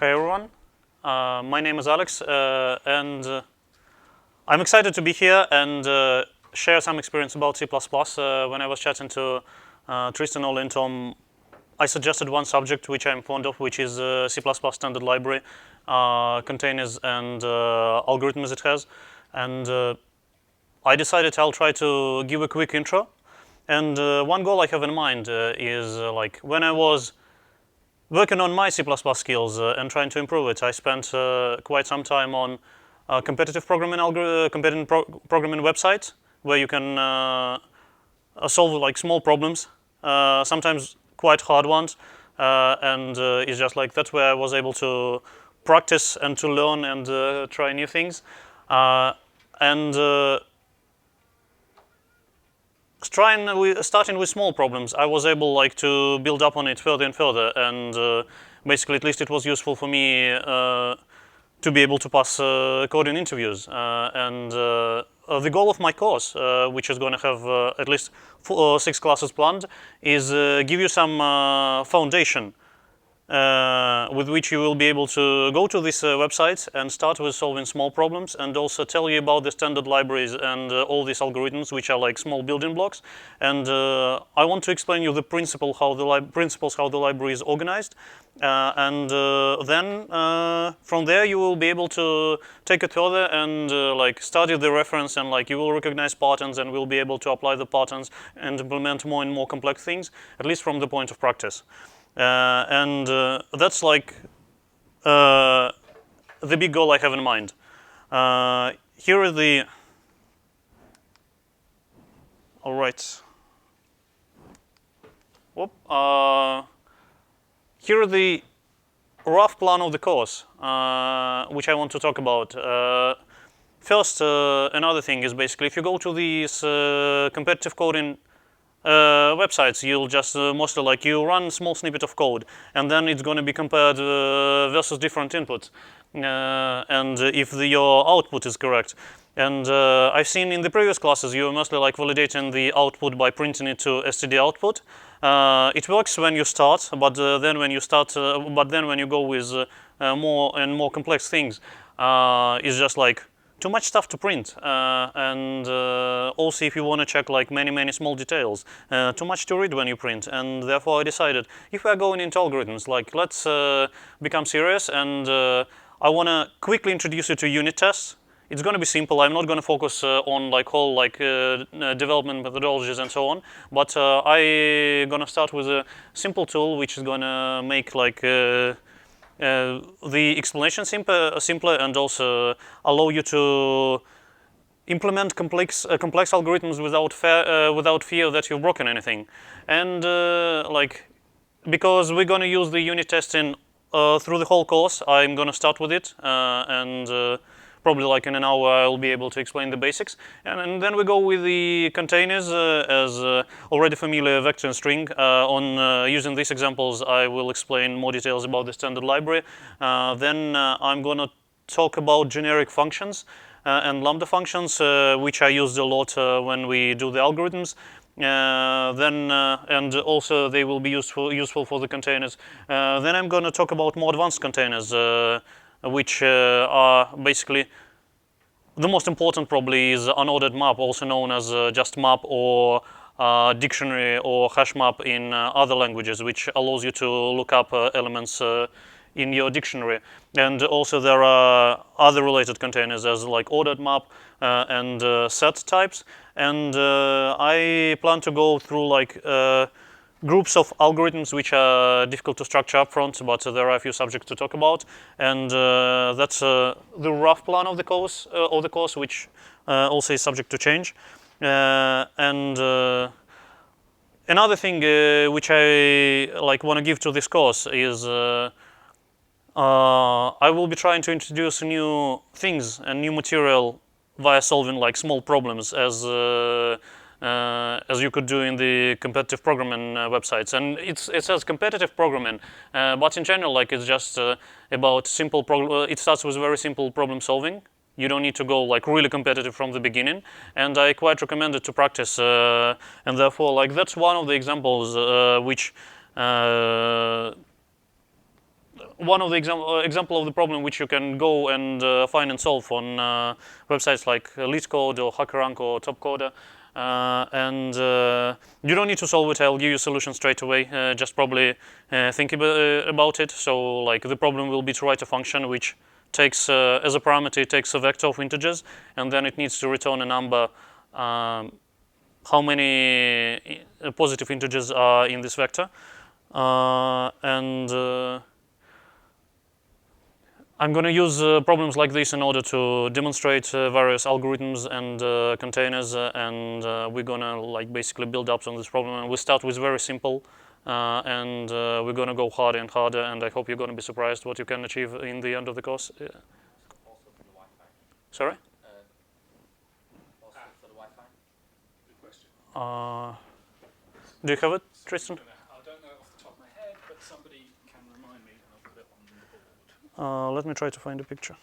Hi everyone, my name is Alex, and I'm excited to be here and share some experience about C++. When I was chatting to Tristan or Tom, I suggested one subject which I'm fond of, which is C++ standard library, containers and algorithms it has, and I decided I'll try to give a quick intro. And one goal I have in mind is like when I was working on my C++ skills and trying to improve it, I spent quite some time on competitive programming programming websites where you can solve like small problems, sometimes quite hard ones, and it's just like that's where I was able to practice and to learn and try new things. Starting with small problems, I was able like to build up on it further and further, and basically, at least it was useful for me to be able to pass coding interviews. The goal of my course, which is going to have at least 6 classes planned, is give you some foundation with which you will be able to go to this website and start with solving small problems, and also tell you about the standard libraries and all these algorithms, which are like small building blocks. And I want to explain you the principles how the library is organized, then from there you will be able to take it further and like study the reference, and like you will recognize patterns and will be able to apply the patterns and implement more and more complex things, at least from the point of practice. That's like the big goal I have in mind. Here are the. All right. Whoop. Here are the rough plan of the course, which I want to talk about. First, another thing is basically if you go to these competitive coding websites, you'll just mostly like you run a small snippet of code, and then it's going to be compared versus different inputs, and if your output is correct. And I've seen in the previous classes you were mostly like validating the output by printing it to std output. It works when you start, but then when you go with more and more complex things, it's just like too much stuff to print, and also if you want to check like many small details, too much to read when you print. And therefore I decided if we are going into algorithms, like let's become serious, and I want to quickly introduce you to unit tests. It's going to be simple. I'm not going to focus on like whole development methodologies and so on, but I'm going to start with a simple tool which is going to make like the explanation simpler and also allow you to implement complex algorithms without fear that you've broken anything. And because we're going to use the unit testing through the whole course, I'm going to start with it, and probably like in an hour I'll be able to explain the basics. And then we go with the containers as already familiar vector and string. Using these examples, I will explain more details about the standard library. Then I'm going to talk about generic functions and lambda functions, which I used a lot when we do the algorithms. And also they will be useful for the containers. Then I'm going to talk about more advanced containers, which are basically the most important probably is unordered map, also known as just map or dictionary or hash map in other languages, which allows you to look up elements in your dictionary. And also there are other related containers as like ordered map and set types. And I plan to go through like groups of algorithms which are difficult to structure up front, but there are a few subjects to talk about. And that's the rough plan of the course, which also is subject to change. Another thing which I like want to give to this course is I will be trying to introduce new things and new material via solving like small problems as you could do in the competitive programming websites. And it says competitive programming, but in general, like it's just about simple it starts with very simple problem solving. You don't need to go like really competitive from the beginning, and I quite recommend it to practice. And therefore, like that's one of the examples one of the example of the problem which you can go and find and solve on websites like LeetCode or HackerRank or TopCoder. And you don't need to solve it. I'll give you a solution straight away. Just probably think about it. So like the problem will be to write a function which takes as a parameter, it takes a vector of integers, and then it needs to return a number. How many positive integers are in this vector? And I'm going to use problems like this in order to demonstrate various algorithms and containers, and we're going to like basically build up on this problem. And we start with very simple, and we're going to go harder and harder. And I hope you're going to be surprised what you can achieve in the end of the course. Also for the Wi-Fi. Sorry? Also for the Wi-Fi. Good question. Do you have it, Tristan? I don't know off the top of my head, but somebody can remind me, and I'll put it on the board. Let me try to find a picture.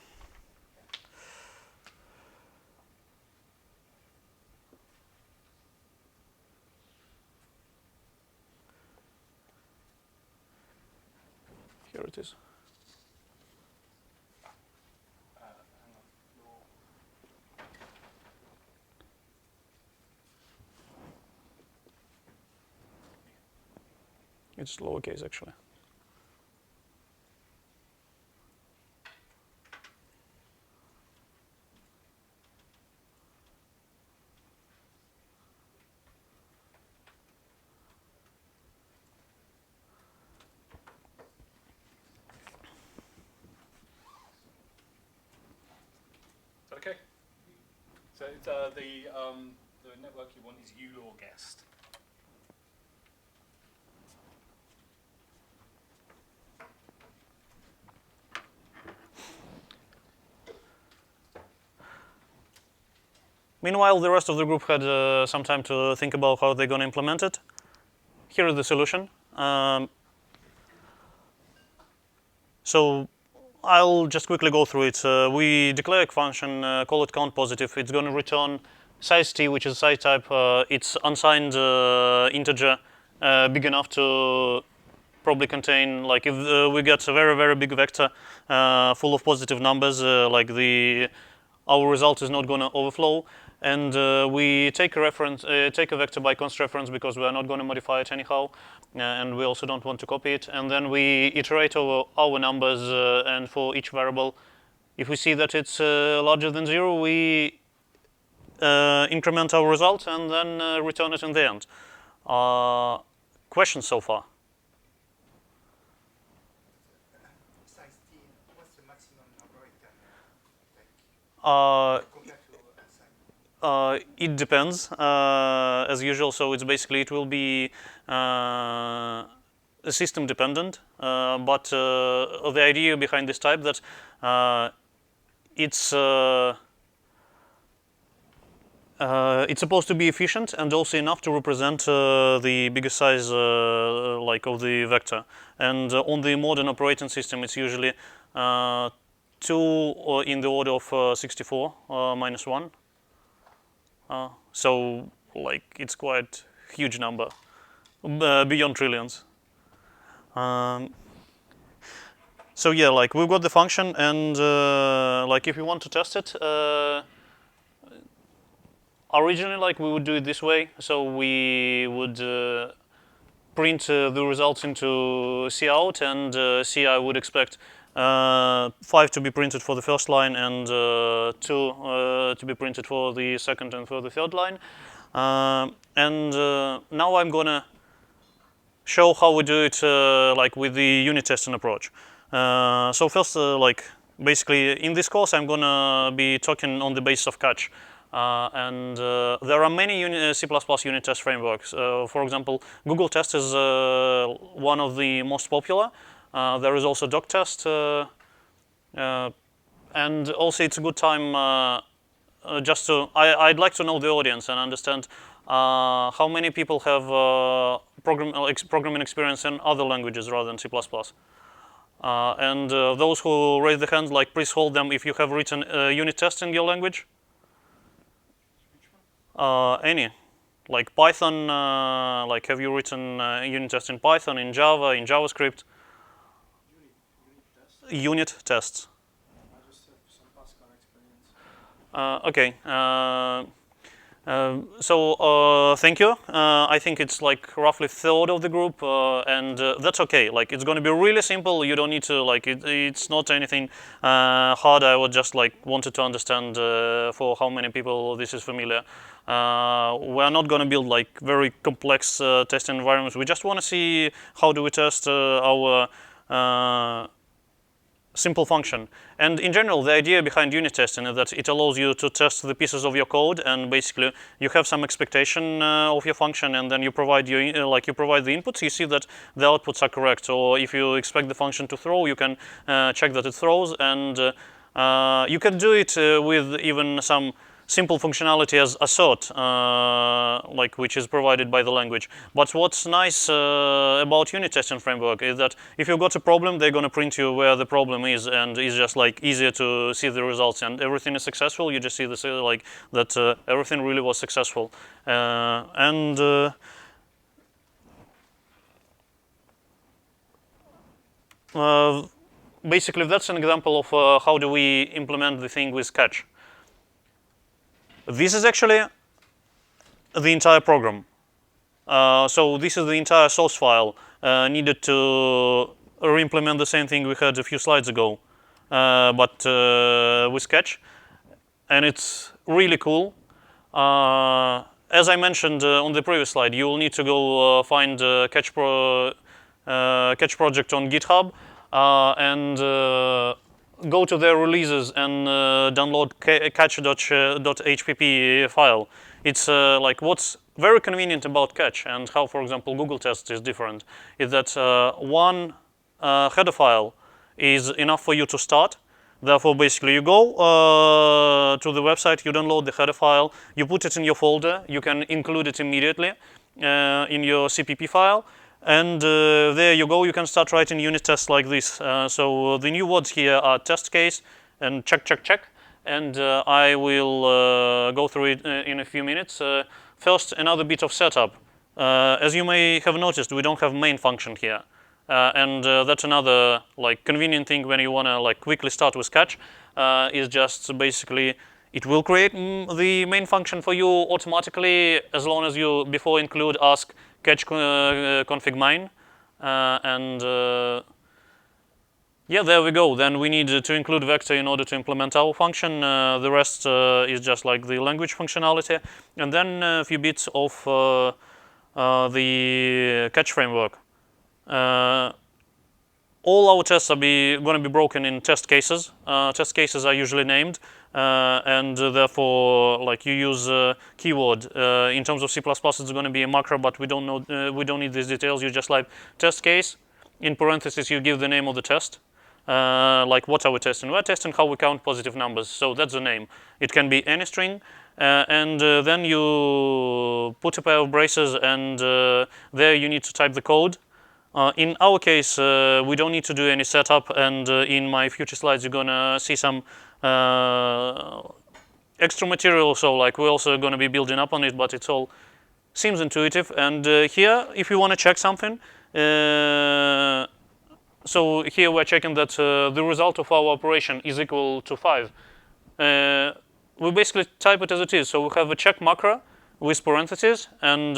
Here it is. Hang on. It's lowercase actually. Is that okay? So the network you want is ULAW guest. Meanwhile, the rest of the group had some time to think about how they're going to implement it. Here is the solution. So I'll just quickly go through it. We declare a function, call it countPositive. It's going to return size t, which is size type. It's unsigned integer big enough to probably contain, like if we get a very, very big vector full of positive numbers, like our result is not going to overflow. And we take a vector by const reference because we are not going to modify it anyhow, and we also don't want to copy it. And then we iterate over our numbers, and for each variable, if we see that it's larger than 0, we increment our result and then return it in the end. Questions so far? Size t, what's the maximum number it can take compared to unsigned? It depends, as usual. So it's basically, it will be system dependent. But the idea behind this type that it's supposed to be efficient and also enough to represent the biggest size like of the vector. And on the modern operating system, it's usually 2 in the order of 64 minus 1. So like it's quite huge number, beyond trillions. So yeah, like we've got the function, and like if you want to test it, originally like we would do it this way. So we would print the results into cout, and I would expect 5 to be printed for the first line and 2 to be printed for the second and for the third line. And now I'm gonna show how we do it like with the unit testing approach. So first, like basically in this course, I'm gonna be talking on the basis of catch. And there are many C++ unit test frameworks. For example, Google Test is one of the most popular. There is also DocTest, and also it's a good time just to. I'd like to know the audience and understand how many people have programming experience in other languages rather than C++. And those who raise their hands, like please hold them if you have written unit test in your language. Any, like Python. Like have you written unit test in Python, in Java, in JavaScript? unit tests. I just have some Pascal experience. Okay. Thank you. I think it's like roughly third of the group, and that's okay. Like it's going to be really simple. You don't need to it's not anything hard. I would just like wanted to understand for how many people this is familiar. We're not going to build like very complex testing environments. We just want to see how do we test our simple function. And in general, the idea behind unit testing is that it allows you to test the pieces of your code, and basically you have some expectation of your function, and then you provide your you provide the inputs. You see that the outputs are correct, or if you expect the function to throw, you can check that it throws, and you can do it with even some simple functionality as assert, which is provided by the language. But what's nice about unit testing framework is that if you've got a problem, they're going to print you where the problem is, and it's just like easier to see the results. And everything is successful. You just see this that everything really was successful. Basically, that's an example of how do we implement the thing with catch. This is actually the entire program. So this is the entire source file needed to re-implement the same thing we had a few slides ago, but with catch, and it's really cool. As I mentioned on the previous slide, you will need to go find catch project on GitHub and go to their releases and download catch.hpp file. It's what's very convenient about catch and how, for example, Google Tests is different is that one header file is enough for you to start. Therefore, basically, you go to the website, you download the header file, you put it in your folder, you can include it immediately in your CPP file. And there you go, you can start writing unit tests like this. So the new words here are test case and check, check, check. And I will go through it in a few minutes. First, another bit of setup. As you may have noticed, we don't have main function here. And that's another convenient thing when you want to quickly start with catch, is just basically it will create the main function for you automatically as long as you before include ask catch config main, yeah, there we go. Then we need to include vector in order to implement our function. The rest is just like the language functionality, and then a few bits of the catch framework. All our tests are going to be broken in test cases. Test cases are usually named, and therefore, you use keyword. In terms of C++, it's going to be a macro, but we don't know. We don't need these details. You just test case. In parentheses, you give the name of the test. What are we testing? We're testing how we count positive numbers. So that's the name. It can be any string, and then you put a pair of braces, and there you need to type the code. In our case, we don't need to do any setup, and in my future slides, you're gonna see some extra material. So, we're also gonna be building up on it, but it's all seems intuitive. And here, if you want to check something, so here we're checking that the result of our operation is equal to 5. We basically type it as it is. So we have a check macro with parentheses and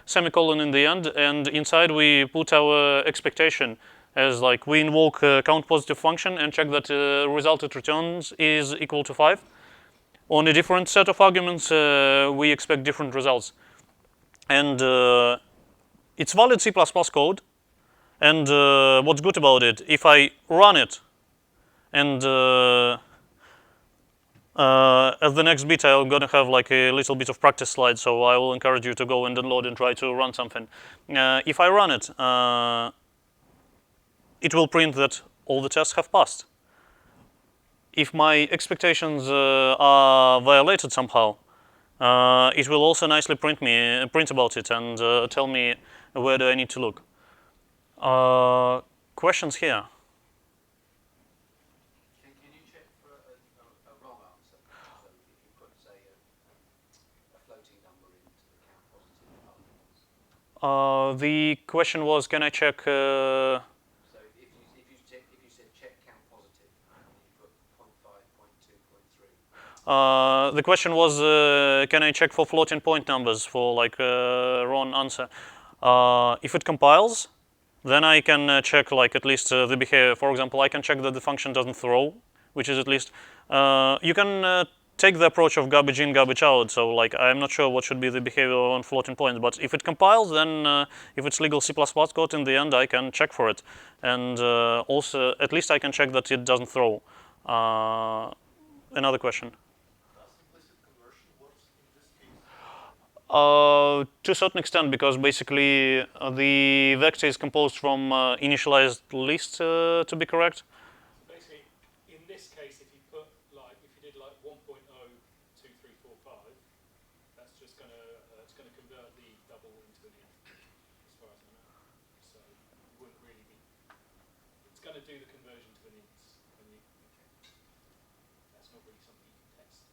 semicolon in the end, and inside we put our expectation as we invoke count positive function and check that the result it returns is equal to 5. On a different set of arguments, we expect different results. And it's valid C++ code. And what's good about it, if I run it and as the next bit, I'm going to have a little bit of practice slide, so I will encourage you to go and download and try to run something. If I run it, it will print that all the tests have passed. If my expectations are violated somehow, it will also nicely print about it and tell me where do I need to look. Questions here? Can you check for a wrong answer? So if you put, say, a floating number into the count positive arguments. The question was, can I check? So if you said check The question was, can I check for floating point numbers for like wrong answer? If it compiles, then I can check like at least the behavior. For example, I can check that the function doesn't throw, which is at least you can take the approach of garbage in, garbage out. So like I'm not sure what should be the behavior on floating points, but if it compiles, then if it's legal C++ code in the end, I can check for it, and also at least I can check that it doesn't throw. Another question. To a certain extent, because basically the vector is composed from initialized list to be correct. Basically, in this case, if you put like, if you did like 1.02345, that's just it's gonna convert the double into an int, as far as I know. So it wouldn't really be. It's gonna do the conversion to an int, and that's not really something you can test.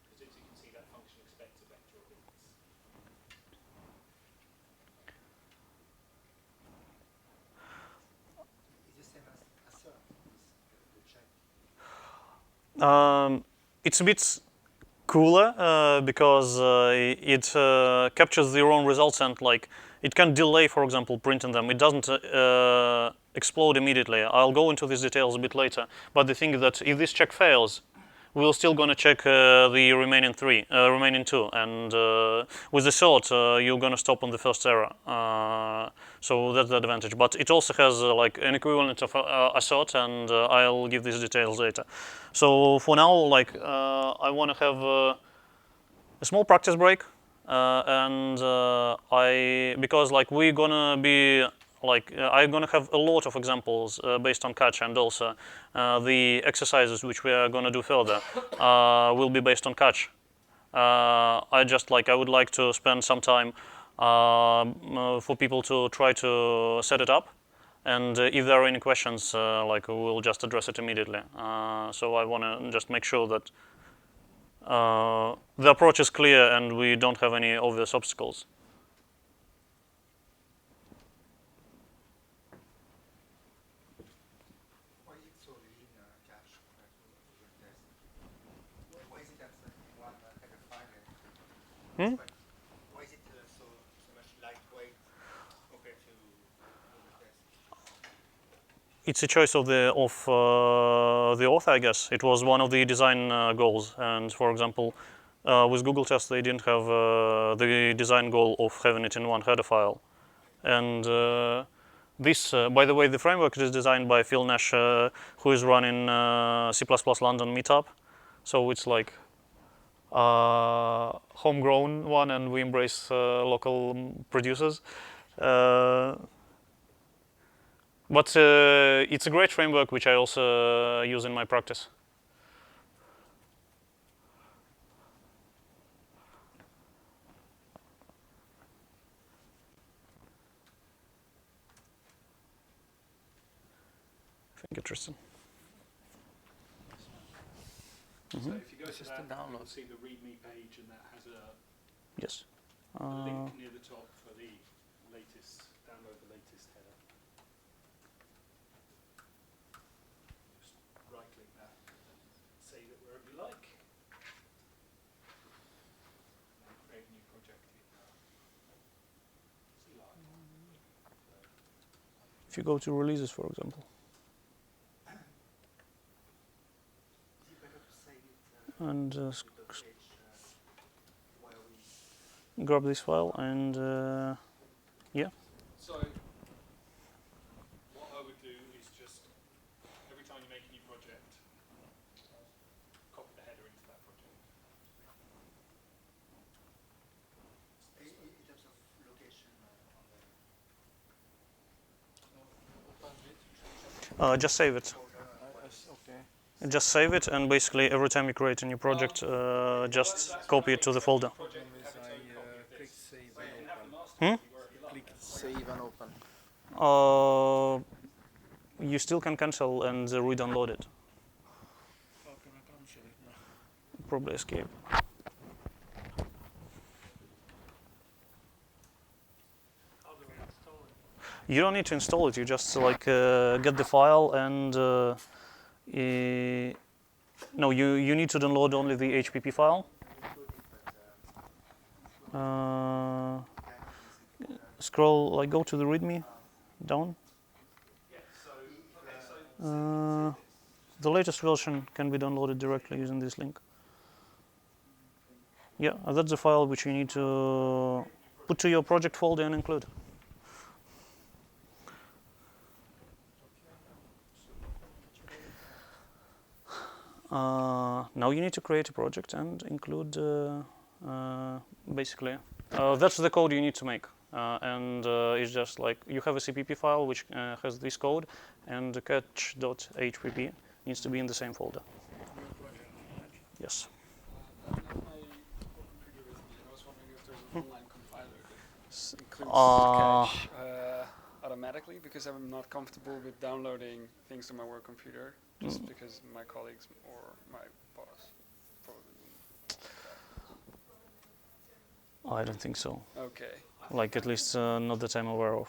Because as you can see, that function expects a vector of ints. Is the same as assert, the check. It's a bit cooler because it captures the wrong results and like it can delay, for example, printing them. It doesn't explode immediately. I'll go into these details a bit later. But the thing is that if this check fails, we're still gonna check the remaining two, and with the sort, you're gonna stop on the first error. So that's the advantage. But it also has like an equivalent of assert, and I'll give these details later. So for now, like I want to have a small practice break, and because like we're gonna be like I'm gonna have a lot of examples based on catch, and also the exercises which we are gonna do further will be based on catch. I would like to spend some time for people to try to set it up, and if there are any questions, like we'll just address it immediately. So I want to just make sure that the approach is clear and we don't have any obvious obstacles. Why is it so lean cache compared to other tests? Why is it that one header file Hmm? why is it so much lightweight compared to other tests? It's a choice of the author, I guess. It was one of the design goals, and for example, with Google Test, they didn't have the design goal of having it in one header file. And this, by the way, the framework is designed by Phil Nash, who is running C++ London meetup. So it's like homegrown one, and we embrace local producers. But it's a great framework, which I also use in my practice. I think interesting. So if you go to that, you'll see the README page, and that has Yes. a link near the top for the latest, download the latest header. Just right-click that and save it wherever you like. And then create a new project in C Live. If you go to releases, for example, Is it better to save it and with the page while we grab this file, and So what I would do is just, every time you make a new project, copy the header into that project. in terms of location on the just save it. Just save it, and basically every time you create a new project, just copy it to the folder. Project, have its own copy of Click this. save So you can have and the master Hmm? copy wherever you like. click save and open. You still can cancel and re-download it. How can I cancel it now? Probably escape. How do we install it? You don't need to install it. You just like get the file and No, you need to download only the HPP file. Scroll, like go to the README, down. The latest version can be downloaded directly using this link. Yeah, that's the file which you need to put to your project folder and include. Now you need to create a project and include basically that's the code you need to make, and it's just like you have a CPP file which has this code, and the catch.hpp needs to be in the same folder. Yes. My computer with me, and I was wondering if there's an online compiler that includes Uh, cache automatically, because I'm not comfortable with downloading things to my work computer, just because my colleagues or my boss probably wouldn't. I don't think so. Okay. Like at least not that I'm aware of.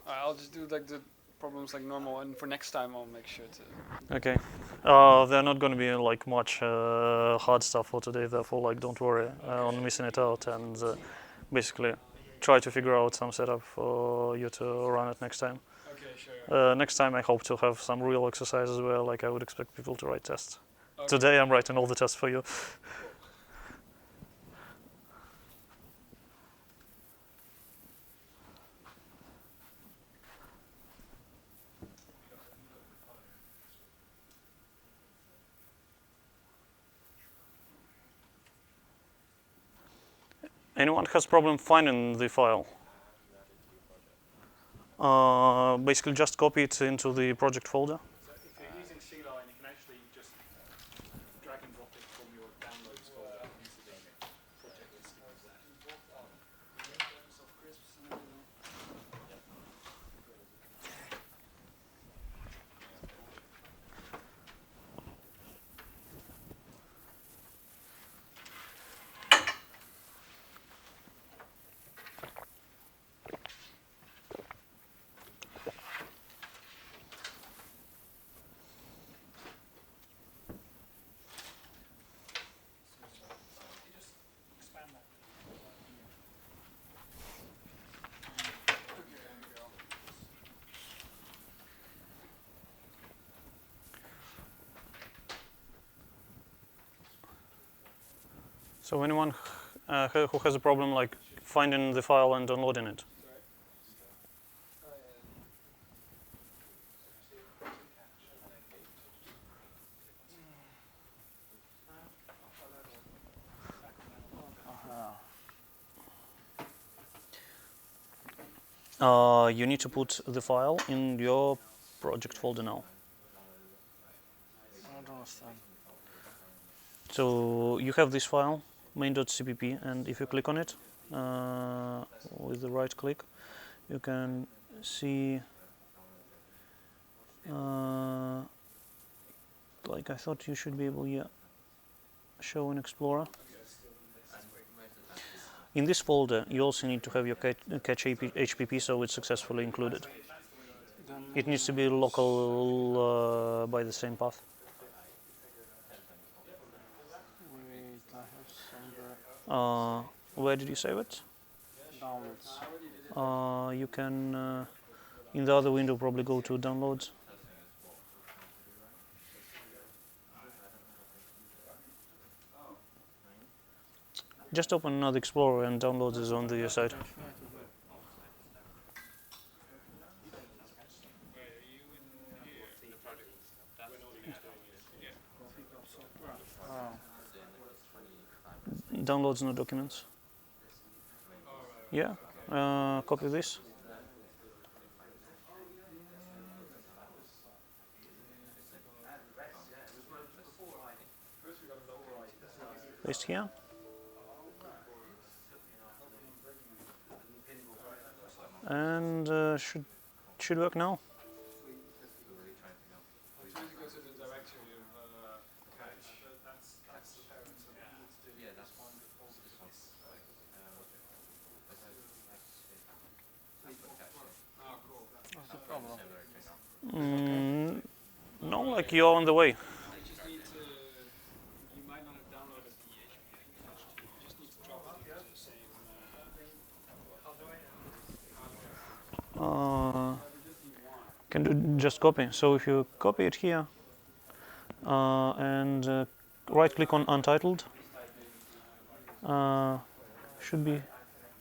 I'll just do like the problems like normal, and for next time I'll make sure to. Okay. There are not going to be like much hard stuff for today, therefore like don't worry on missing it out, and basically try to figure out some setup for you to run it next time. Okay, sure. Next time I hope to have some real exercises where like I would expect people to write tests. Okay. Today I'm writing all the tests for you. Anyone has problem finding the file? Basically just copy it into the project folder. So if you're using C-Line, you can actually just drag and drop it from your downloads folder into the project listing of that. Expand that. So anyone who has a problem like finding the file and downloading it? You need to put the file in your project folder now. I don't understand. So you have this file, main.cpp, and if you click on it with the right click, you can see like I thought you should be able, yeah, show in Explorer. In this folder, you also need to have your catch HPP, so it's successfully included. It needs to be local by the same path. Wait, I have some Where did you save it? downloads. You can, in the other window, probably go to downloads. Just open another Explorer and downloads is on the side. Downloads no documents. Yeah, copy this. Paste here. And should work now. I'm trying to go to the directory of cache. That's the parent. Yeah, that's one. Oh, cool. What's the problem? No, like you're on the way. I just need to can do just copy. So if you copy it here and right click on untitled, should be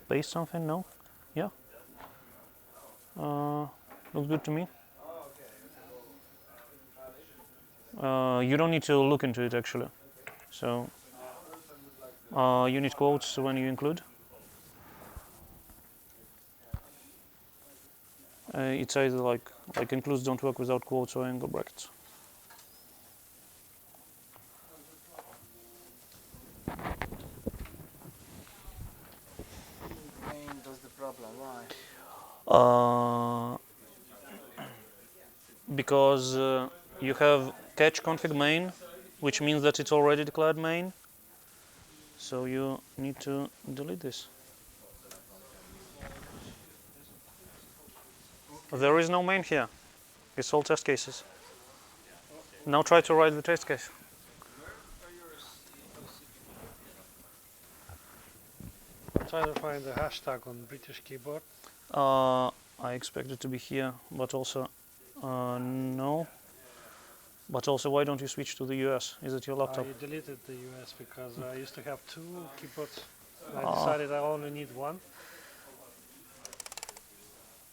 paste something, no? Yeah. Looks good to me. You don't need to look into it actually. So you need quotes when you include. It's either like includes don't work without quotes or angle brackets. Main does the problem. Why? Because you have catch config main, which means that it's already declared main. So you need to delete this. There is no main here. It's all test cases. Now try to write the test case. Try to find the hashtag on British keyboard. I expect it to be here, but also no. But also, why don't you switch to the US? Is it your laptop? I deleted the US because I used to have 2 keyboards. I decided I only need one.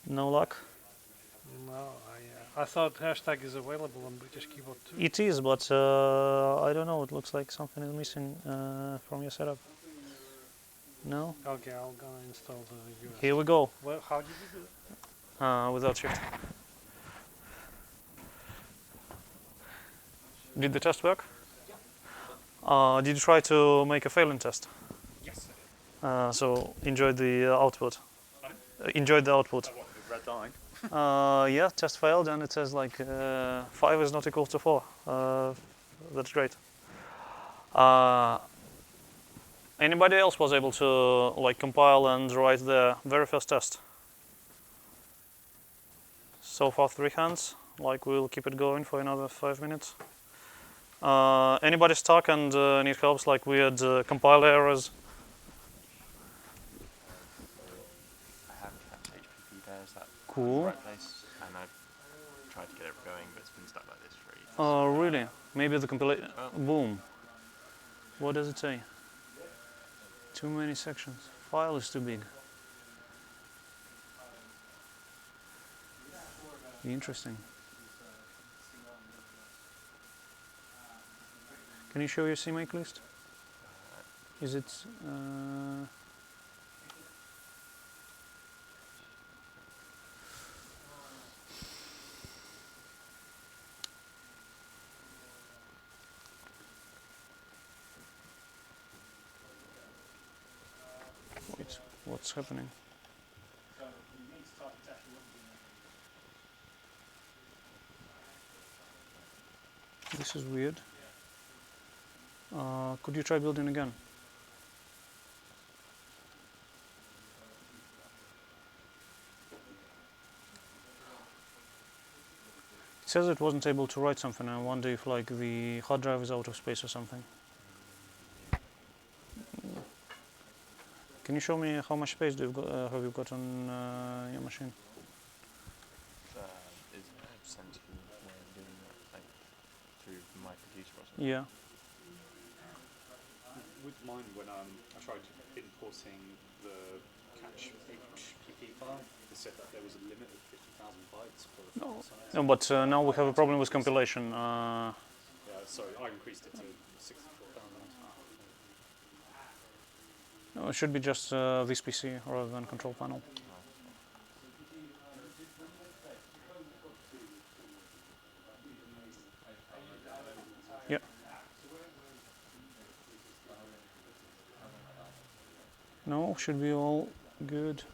No luck. No, I thought hashtag is available on British keyboard too. It is, but I don't know. It looks like something is missing from your setup. No. Okay, I'm gonna install the US. Here we go. Well, how did you do it? Without shift. Did the test work? Did you try to make a failing test? Yes. So enjoyed the output. Enjoyed the output. What, the red line? Yeah, test failed, and it says like 5 is not equal to 4. That's great. Anybody else was able to like compile and write the very first test? So far 3 hands. Like we'll keep it going for another 5 minutes. Anybody stuck and need help? Like weird compile errors? I have kept HPP there, is that Cool. the right place? And I've tried to get it going, but it's been stuck like this for ages. Oh, really? Maybe the compilation. Oh. Boom. What does it say? Too many sections. File is too big. Interesting. Can you show your CMake list? Is it? Wait, what's happening? So you need to type exactly what you're doing. This is weird. Could you try building again? It says it wasn't able to write something. I wonder if like the hard drive is out of space or something. Can you show me how much space have you got on your machine? Is there a sensible way of doing that, like through my computer or something? Yeah. With mine, when I tried importing the catch HPP file, it said that there was a limit of 50,000 bytes per file size. No, but now we have a problem with compilation. Yeah, sorry, I increased it to 64,000. No, it should be just this PC rather than control panel. Yeah. No, should be all good.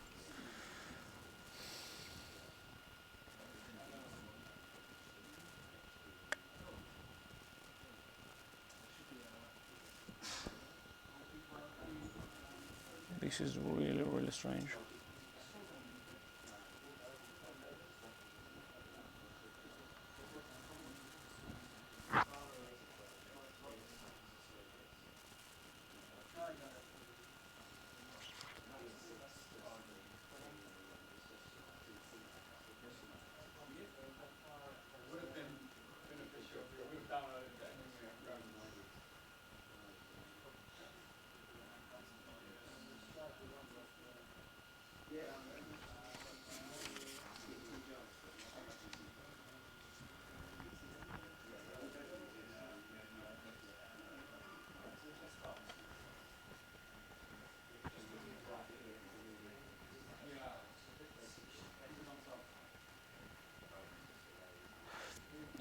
This is really, really strange.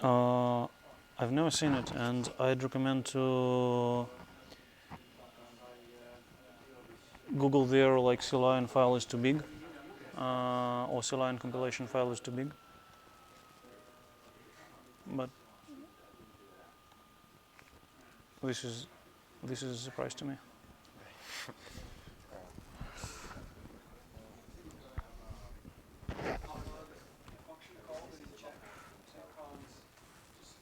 I've never seen it, and I'd recommend to Google there like CLion file is too big, or CLion compilation file is too big. But this is a surprise to me. Function called in check. So you can't just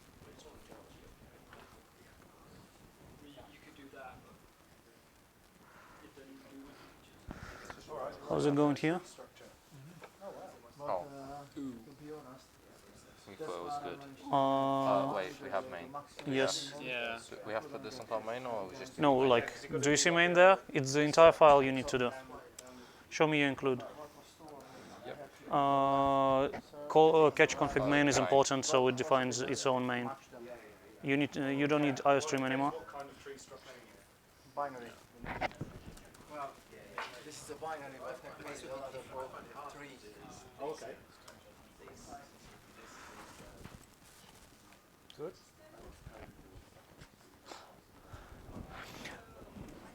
you could do that, but it doesn't do anything. How's it going here? But, Oh. to be honest, We thought it was good. Wait, we have main. Yes. Yeah. So we have to put this on top main, or we just No, like, do you see main there? It's the entire file you need to do. Show me your include. Catch config main is important, so it defines its own main. You don't need IOStream anymore. What kind of tree structure? binary. Well, this is a binary, but technically the other for 3. Oh, okay. Good.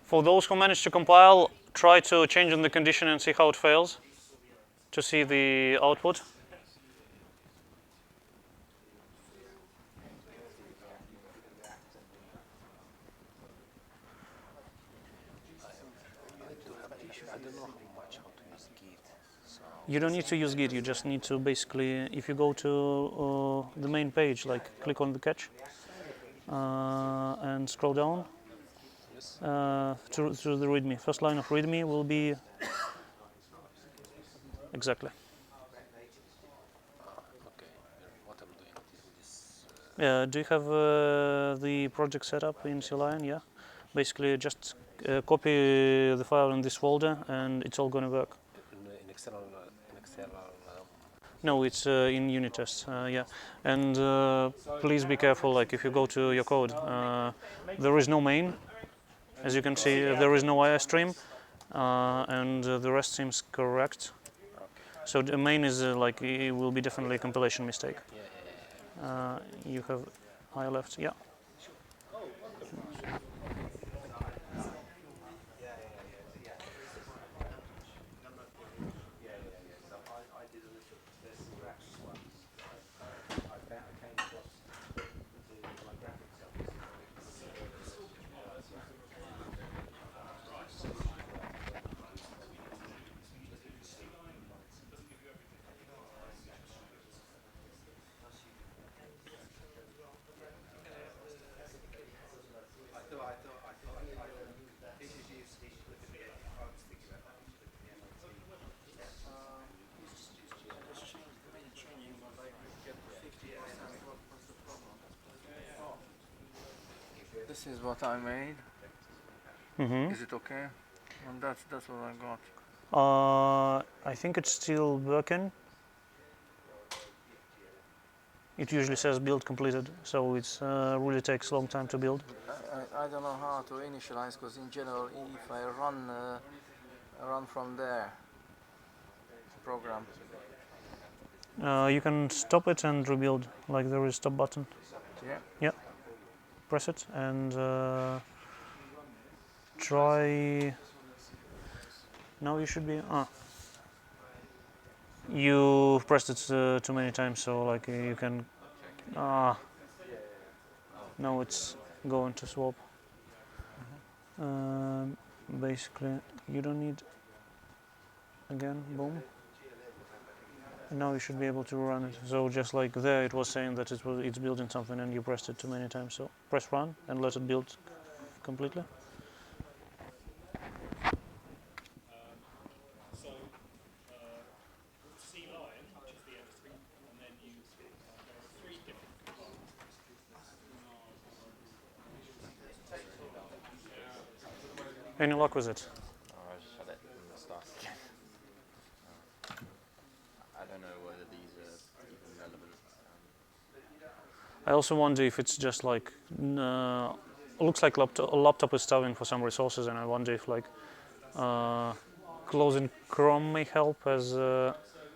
For those who manage to compile, try to change in the condition and see how it fails to see the output. I don't know how much how to use Git. So You don't need to use Git, you just need to basically, if you go to the main page, like click on the catch and scroll down to the README. First line of README will be exactly. okay, what I'm doing is this. Do you have the project set up in CLion? Yeah. Basically, just copy the file in this folder, and it's all going to work. In external. No, it's in unit tests. Yeah, and please be careful. Like if you go to your code, there is no main. As you can see, there is no IOStream, and the rest seems correct. So the main is like it will be definitely a compilation mistake. You have high left. Yeah. This is what I made. Mm-hmm. Is it okay? And that's what I got. I think it's still working. It usually says build completed, so it's really takes a long time to build. I don't know how to initialize, because in general, if I run from there, program. You can stop it and rebuild, like there is stop button. Yeah. Press it and try. Now you should be. You pressed it too many times, so like you can. Now it's going to swap. Basically, you don't need. Again, boom. And now you should be able to run it. So just like there, it was saying that it's building something, and you pressed it too many times. So press run and let it build completely. So, CLion, which is the editor, and then there are 3 different components. Any luck with it? I just shut it from the start again. I don't know whether these are even relevant. I also wonder if it's just like looks like a laptop is starving for some resources, and I wonder if like closing Chrome may help, as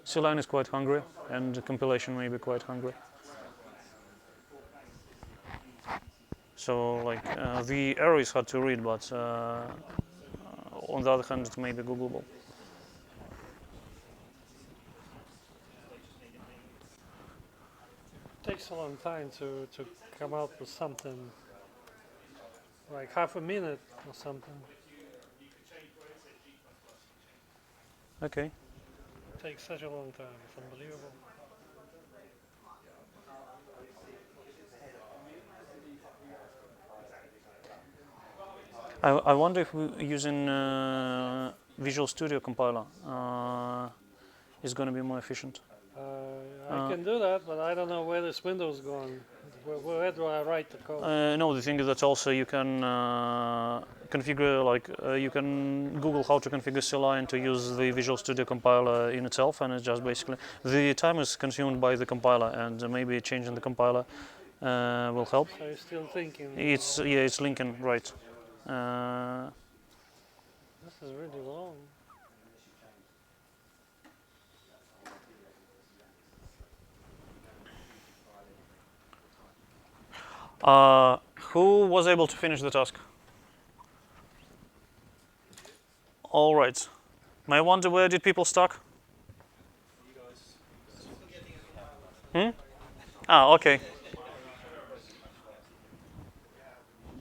CLion is quite hungry and compilation may be quite hungry. So like the error is hard to read, but on the other hand, it may be Googleable. Takes a long time to come out with something like half a minute or something. Okay. Takes such a long time. It's unbelievable. I wonder if using Visual Studio compiler is going to be more efficient. I can do that, but I don't know where this window's going. Where do I write the code? No, the thing is that also you can configure, like you can Google how to configure CLI and to use the Visual Studio compiler in itself, and it's just basically the time is consumed by the compiler, and maybe changing the compiler will help. So you're still thinking. It's it's Lincoln, right? This is really long. Who was able to finish the task? All right. May I wonder where did people stuck? Ah, okay.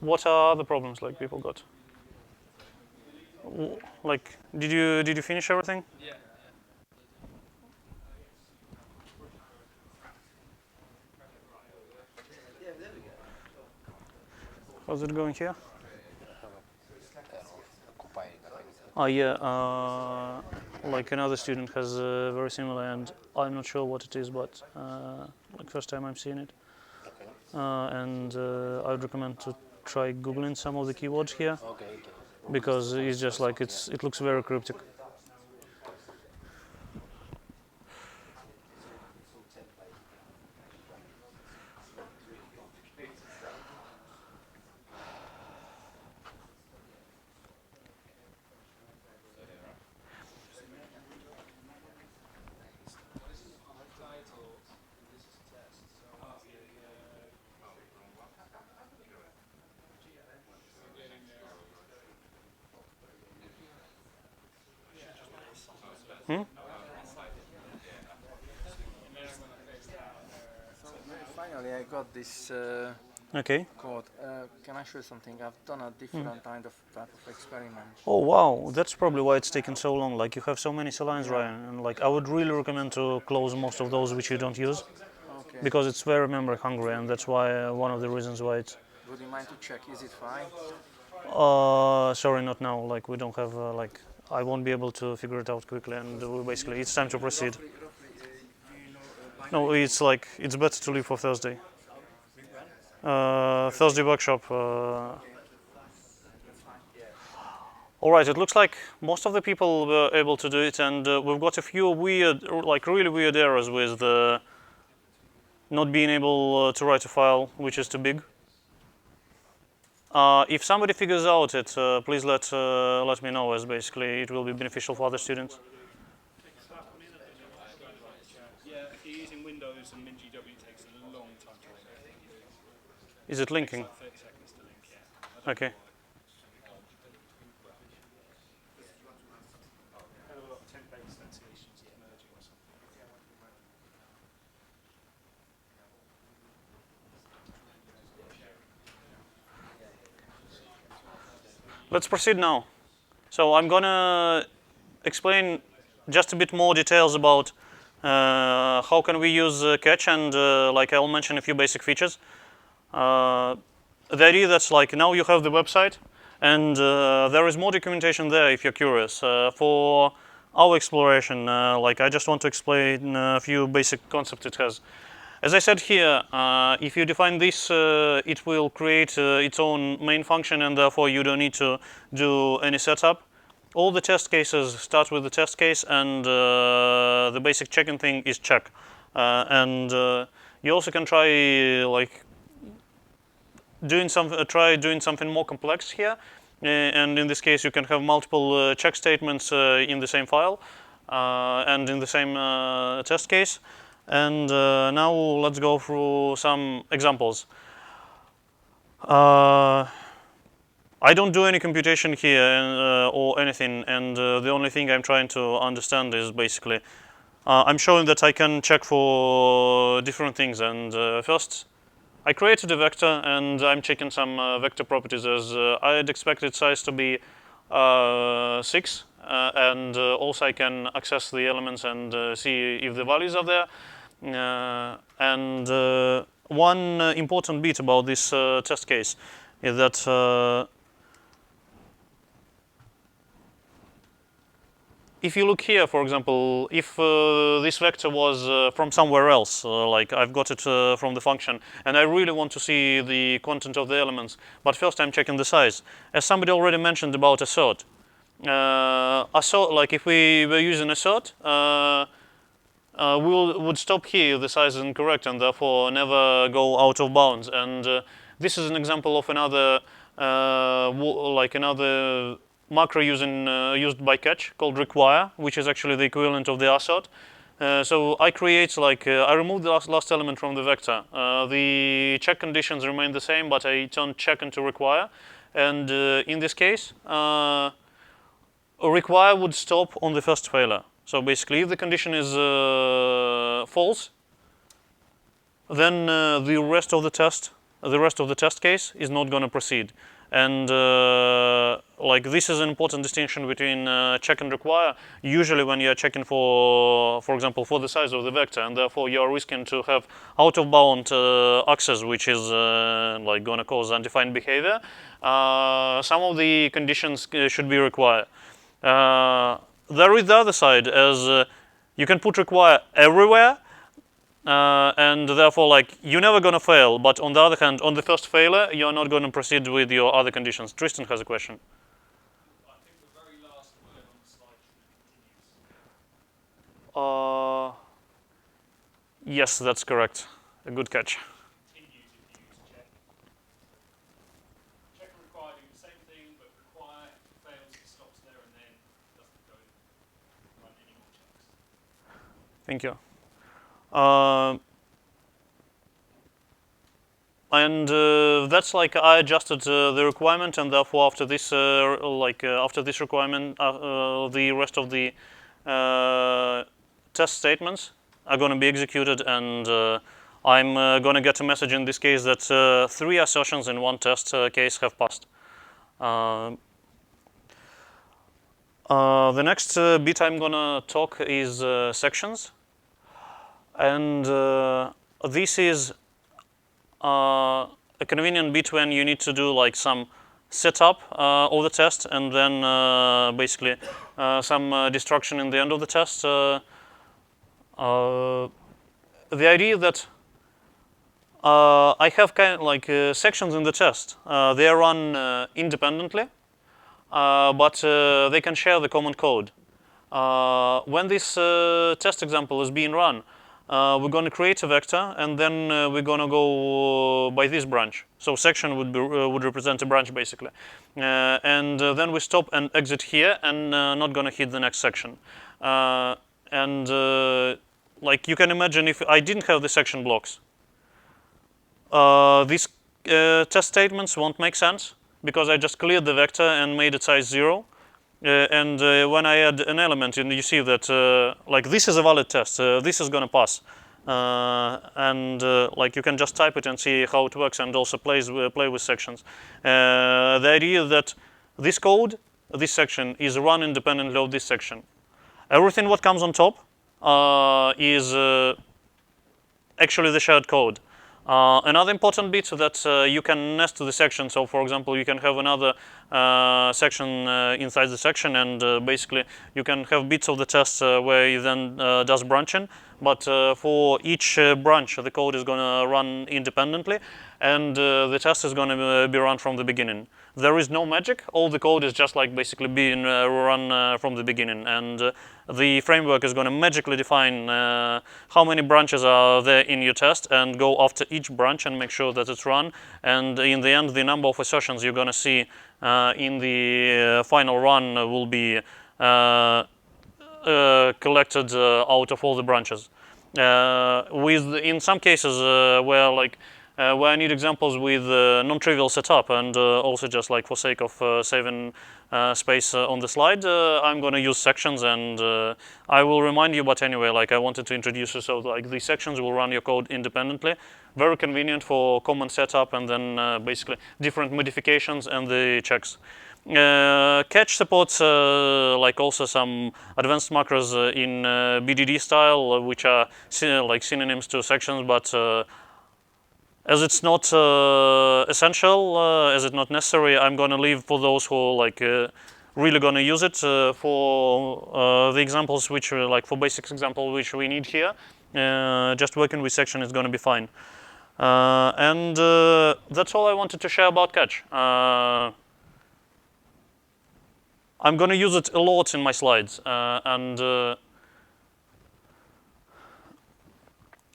What are the problems like people got? Like, did you finish everything? Yeah. How's it going here? Oh yeah, like another student has very similar, and I'm not sure what it is, but like first time I'm seeing it. And I would recommend to try googling some of the keywords here, because it's just like it looks very cryptic. So finally, I got this Okay. code. Can I show you something? I've done a different type of experiment. Oh wow, that's probably why it's taken so long. Like you have so many lines, Ryan, and like I would really recommend to close most of those which you don't use, Okay. because it's very memory hungry, and that's why one of the reasons why it's. Would you mind to check? Is it fine? Sorry, not now. Like we don't have like I won't be able to figure it out quickly, and we basically it's time to proceed. Do you know No, it's like it's better to leave for Thursday. Thursday workshop. All right, it looks like most of the people were able to do it, and we've got a few weird, like really weird errors with not being able to write a file which is too big. If somebody figures out it, please let me know, as basically it will be beneficial for other students. Yeah, if you're using Windows and MinGW, it takes a long time to link. Is it linking? It's like 30 seconds to link, yeah. Okay. Kind of a lot of template extensions merging or something. Let's proceed now. So I'm gonna explain just a bit more details about how can we use catch, and like I'll mention a few basic features. The idea that's like now you have the website, and there is more documentation there if you're curious. For our exploration, like I just want to explain a few basic concepts it has. As I said here, if you define this, it will create its own main function, and therefore you don't need to do any setup. All the test cases start with the test case, and the basic checking thing is check. And you also can try like try doing something more complex here. And in this case, you can have multiple check statements in the same file and in the same test case. And now let's go through some examples. I don't do any computation here or anything, and the only thing I'm trying to understand is basically I'm showing that I can check for different things. And first, I created a vector, and I'm checking some vector properties as I'd expect its size to be 6, and also I can access the elements and see if the values are there. And one important bit about this test case is that if you look here, for example, if this vector was from somewhere else, like I've got it from the function, and I really want to see the content of the elements, but first I'm checking the size. As somebody already mentioned about assert, like if we were using assert, we would stop here if the size is incorrect and therefore never go out of bounds. And this is an example of another, another macro used by catch called require, which is actually the equivalent of the assert. So I create I remove the last element from the vector. The check conditions remain the same, but I turn check into require. And in this case, require would stop on the first failure. So basically, if the condition is false, then the rest of the test case is not going to proceed. And this is an important distinction between check and require. Usually, when you are checking for example, for the size of the vector, and therefore you are risking to have out of bound access, which is going to cause undefined behavior. Some of the conditions should be required. There is the other side, as you can put require everywhere, and therefore you're never going to fail, but on the other hand, on the first failure, you're not going to proceed with your other conditions. Tristan has a question. I think the very last word on the slide should be continues. Yes, that's correct. A good catch. Continues if you use check. Check and require do the same thing, but require fails, it stops there and then doesn't go run any more checks. Thank you. And that's I adjusted the requirement, and therefore after this after this requirement, the rest of the test statements are going to be executed, and I'm going to get a message in this case that 3 assertions in one test case have passed. The next bit I'm going to talk is sections. And this is a convenient bit when you need to do some setup of the test and then basically some destruction in the end of the test. The idea that I have kind of sections in the test. They are run independently, but they can share the common code. When this test example is being run, we're going to create a vector, and then we're going to go by this branch. So section would represent a branch basically, and then we stop and exit here, and not going to hit the next section. And you can imagine, if I didn't have the section blocks, these test statements won't make sense because I just cleared the vector and made it size 0. And when I add an element, and you see that this is a valid test, this is going to pass, and you can just type it and see how it works, and also play with sections. The idea that this code, this section, is run independently of this section. Everything what comes on top is actually the shared code. Another important bit that you can nest the section. So, for example, you can have another section inside the section, and basically you can have bits of the test where you then does branching. But for each branch, the code is going to run independently, and the test is going to be run from the beginning. There is no magic. All the code is just basically being run from the beginning, and the framework is going to magically define how many branches are there in your test and go after each branch and make sure that it's run. And in the end, the number of assertions you're going to see in the final run will be collected out of all the branches. In some cases where where I need examples with non-trivial setup, and also just like for sake of saving space on the slide, I'm going to use sections, and I will remind you, but anyway, like I wanted to introduce you, so like these sections will run your code independently. Very convenient for common setup, and then basically different modifications and the checks. Catch supports like also some advanced macros in BDD style, which are like synonyms to sections, but as it's not essential, as it's not necessary, I'm gonna leave for those who like really gonna use it for the examples which like for basic example which we need here. Just working with section is gonna be fine. And that's all I wanted to share about catch. I'm going to use it a lot in my slides, and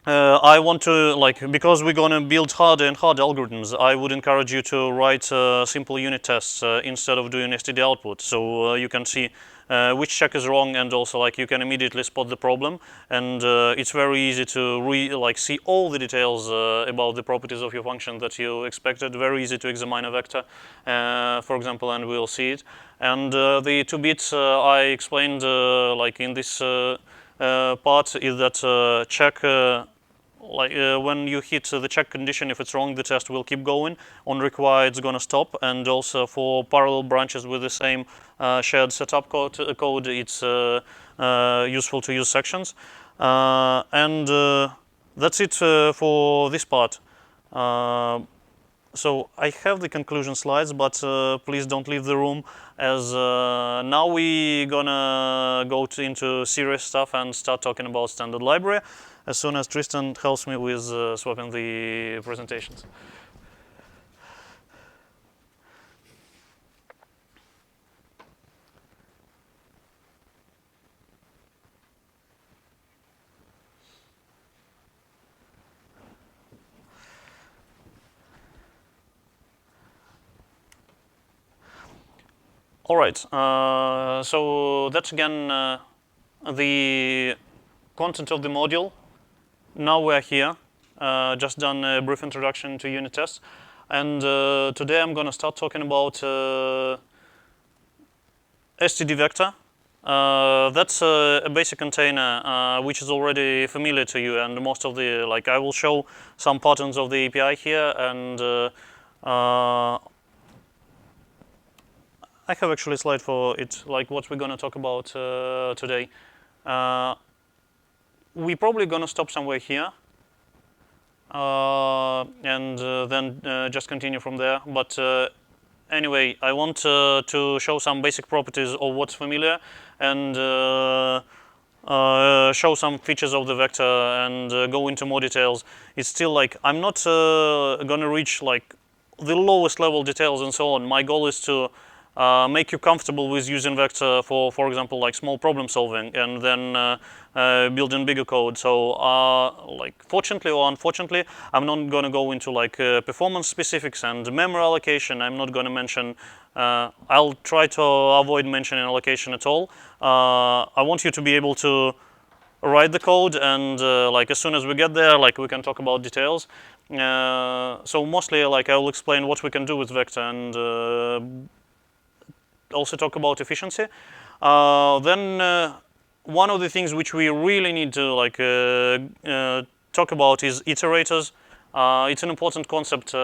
I want to, like, because we're going to build harder and harder algorithms, I would encourage you to write simple unit tests instead of doing std output, so you can see which check is wrong, and also like you can immediately spot the problem, and it's very easy to see all the details about the properties of your function that you expected. Very easy to examine a vector, for example, and we'll see it. And the 2 bits I explained like in this part is that check when you hit the check condition, if it's wrong, the test will keep going. On require, it's going to stop. And also for parallel branches with the same shared setup code, it's useful to use sections. And that's it for this part. So I have the conclusion slides, but please don't leave the room, as now we're gonna go into serious stuff and start talking about standard library as soon as Tristan helps me with swapping the presentations. All right, so that's again the content of the module. Now we're here, just done a brief introduction to unit tests, and today I'm going to start talking about std vector. That's a basic container which is already familiar to you, and most of the, like, I will show some patterns of the API here, and I have actually a slide for it, like what we're going to talk about today. We're probably going to stop somewhere here, and then just continue from there. But anyway, I want to show some basic properties of what's familiar, and show some features of the vector, and go into more details. It's still like, I'm not going to reach like the lowest level details and so on. My goal is to make you comfortable with using vector for example, like small problem solving, and then building bigger code. So like fortunately or unfortunately, I'm not going to go into like performance specifics and memory allocation. I'm not going to mention, I'll try to avoid mentioning allocation at all. I want you to be able to write the code, and like as soon as we get there, like we can talk about details. So mostly like I will explain what we can do with vector, and also talk about efficiency. Then one of the things which we really need to like talk about is iterators. It's an important concept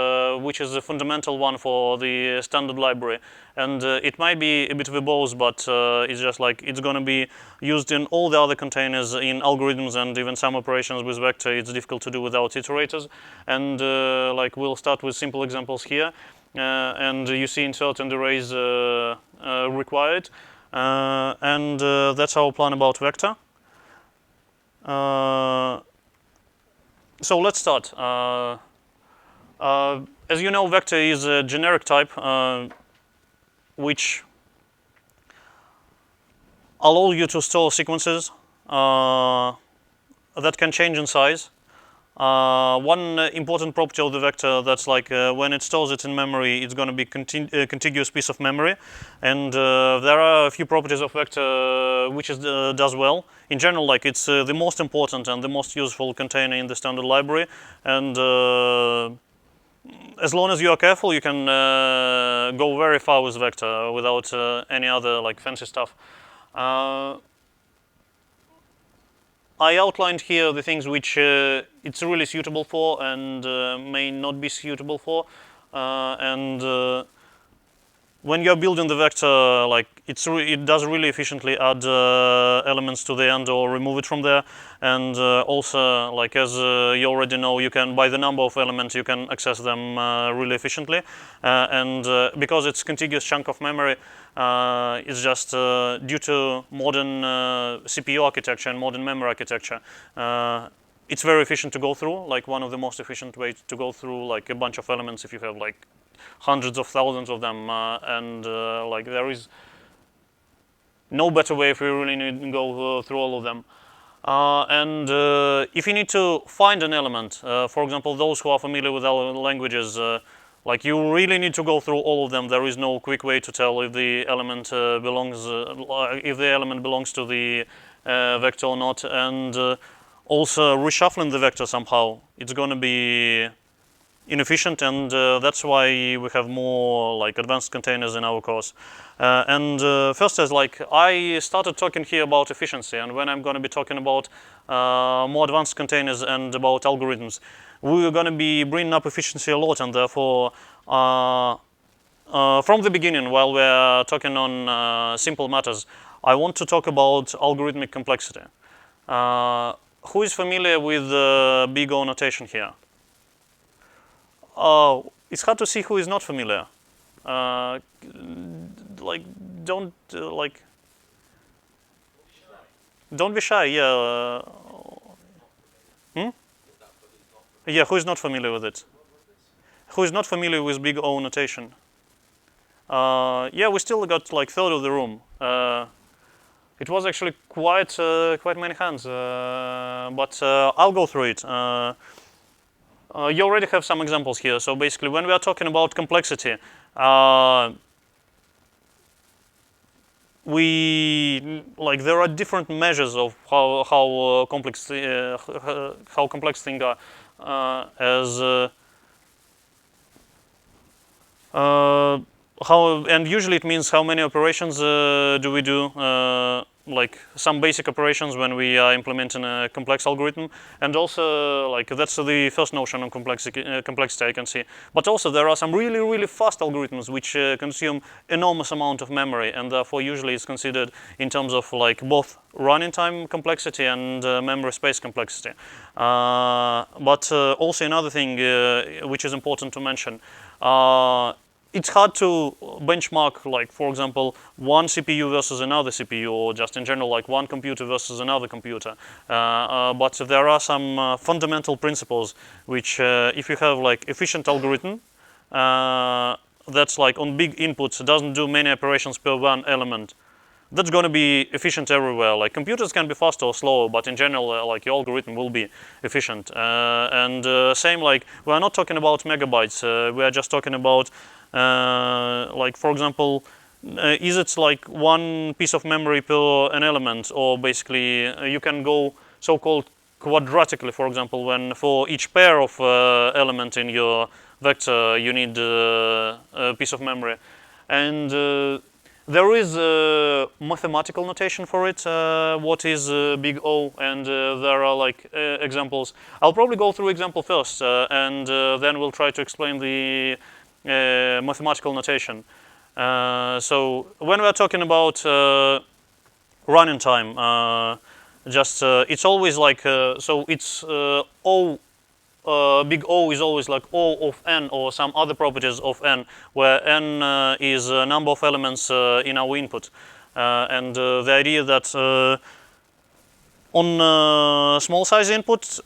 which is a fundamental one for the standard library, and it might be a bit verbose, but it's just like it's going to be used in all the other containers, in algorithms, and even some operations with vector. It's difficult to do without iterators, and like we'll start with simple examples here. And you see insert and arrays required, and that's our plan about vector. So let's start. As you know, vector is a generic type which allow you to store sequences that can change in size. One important property of the vector, that's like when it stores it in memory, it's going to be a contiguous piece of memory, and there are a few properties of vector which it does well. In general, like it's the most important and the most useful container in the standard library, and as long as you are careful, you can go very far with vector without any other like fancy stuff. I outlined here the things which it's really suitable for and may not be suitable for, and when you're building the vector, like it does really efficiently add elements to the end or remove it from there, and also, like as you already know, you can by the number of elements you can access them really efficiently, and because it's contiguous chunk of memory, it's just due to modern CPU architecture and modern memory architecture. It's very efficient to go through, like one of the most efficient ways to go through like a bunch of elements if you have like hundreds of thousands of them, and like there is no better way if you really need to go through all of them. And if you need to find an element, for example, those who are familiar with our languages, like you really need to go through all of them. There is no quick way to tell if the element belongs to the vector or not, and also reshuffling the vector somehow, it's going to be inefficient, and that's why we have more like advanced containers in our course. And first, as like I started talking here about efficiency, and when I'm going to be talking about more advanced containers and about algorithms, we're going to be bringing up efficiency a lot, and therefore from the beginning, while we're talking on simple matters, I want to talk about algorithmic complexity. Who is familiar with big O notation here? It's hard to see who is not familiar. Like, don't don't be shy. Yeah. Yeah. Who is not familiar with it? Who is not familiar with big O notation? Yeah, we still got like third of the room. It was actually quite many hands, but I'll go through it. You already have some examples here. So basically, when we are talking about complexity, there are different measures of how complex things are. And usually it means how many operations do we do, like some basic operations when we are implementing a complex algorithm, and also like that's the first notion of complexity I can see. But also there are some really fast algorithms which consume enormous amount of memory, and therefore usually it's considered in terms of like both running time complexity and memory space complexity. But also another thing which is important to mention. It's hard to benchmark, like, for example, one CPU versus another CPU, or just in general, like one computer versus another computer. But there are some fundamental principles which, if you have like efficient algorithm, that's like on big inputs, doesn't do many operations per one element, that's going to be efficient everywhere. Like computers can be faster or slower, but in general, like your algorithm will be efficient. And same, like we are not talking about megabytes. We are just talking about, like for example, is it like one piece of memory per an element, or basically you can go so-called quadratically. For example, when for each pair of element in your vector, you need a piece of memory, and there is a mathematical notation for it, what is big O, and there are like examples. I'll probably go through example first, and then we'll try to explain the mathematical notation. So when we're talking about running time, it's always like, so it's O. Big O is always like O of n or some other properties of n, where n is a number of elements in our input. And the idea that on small size input,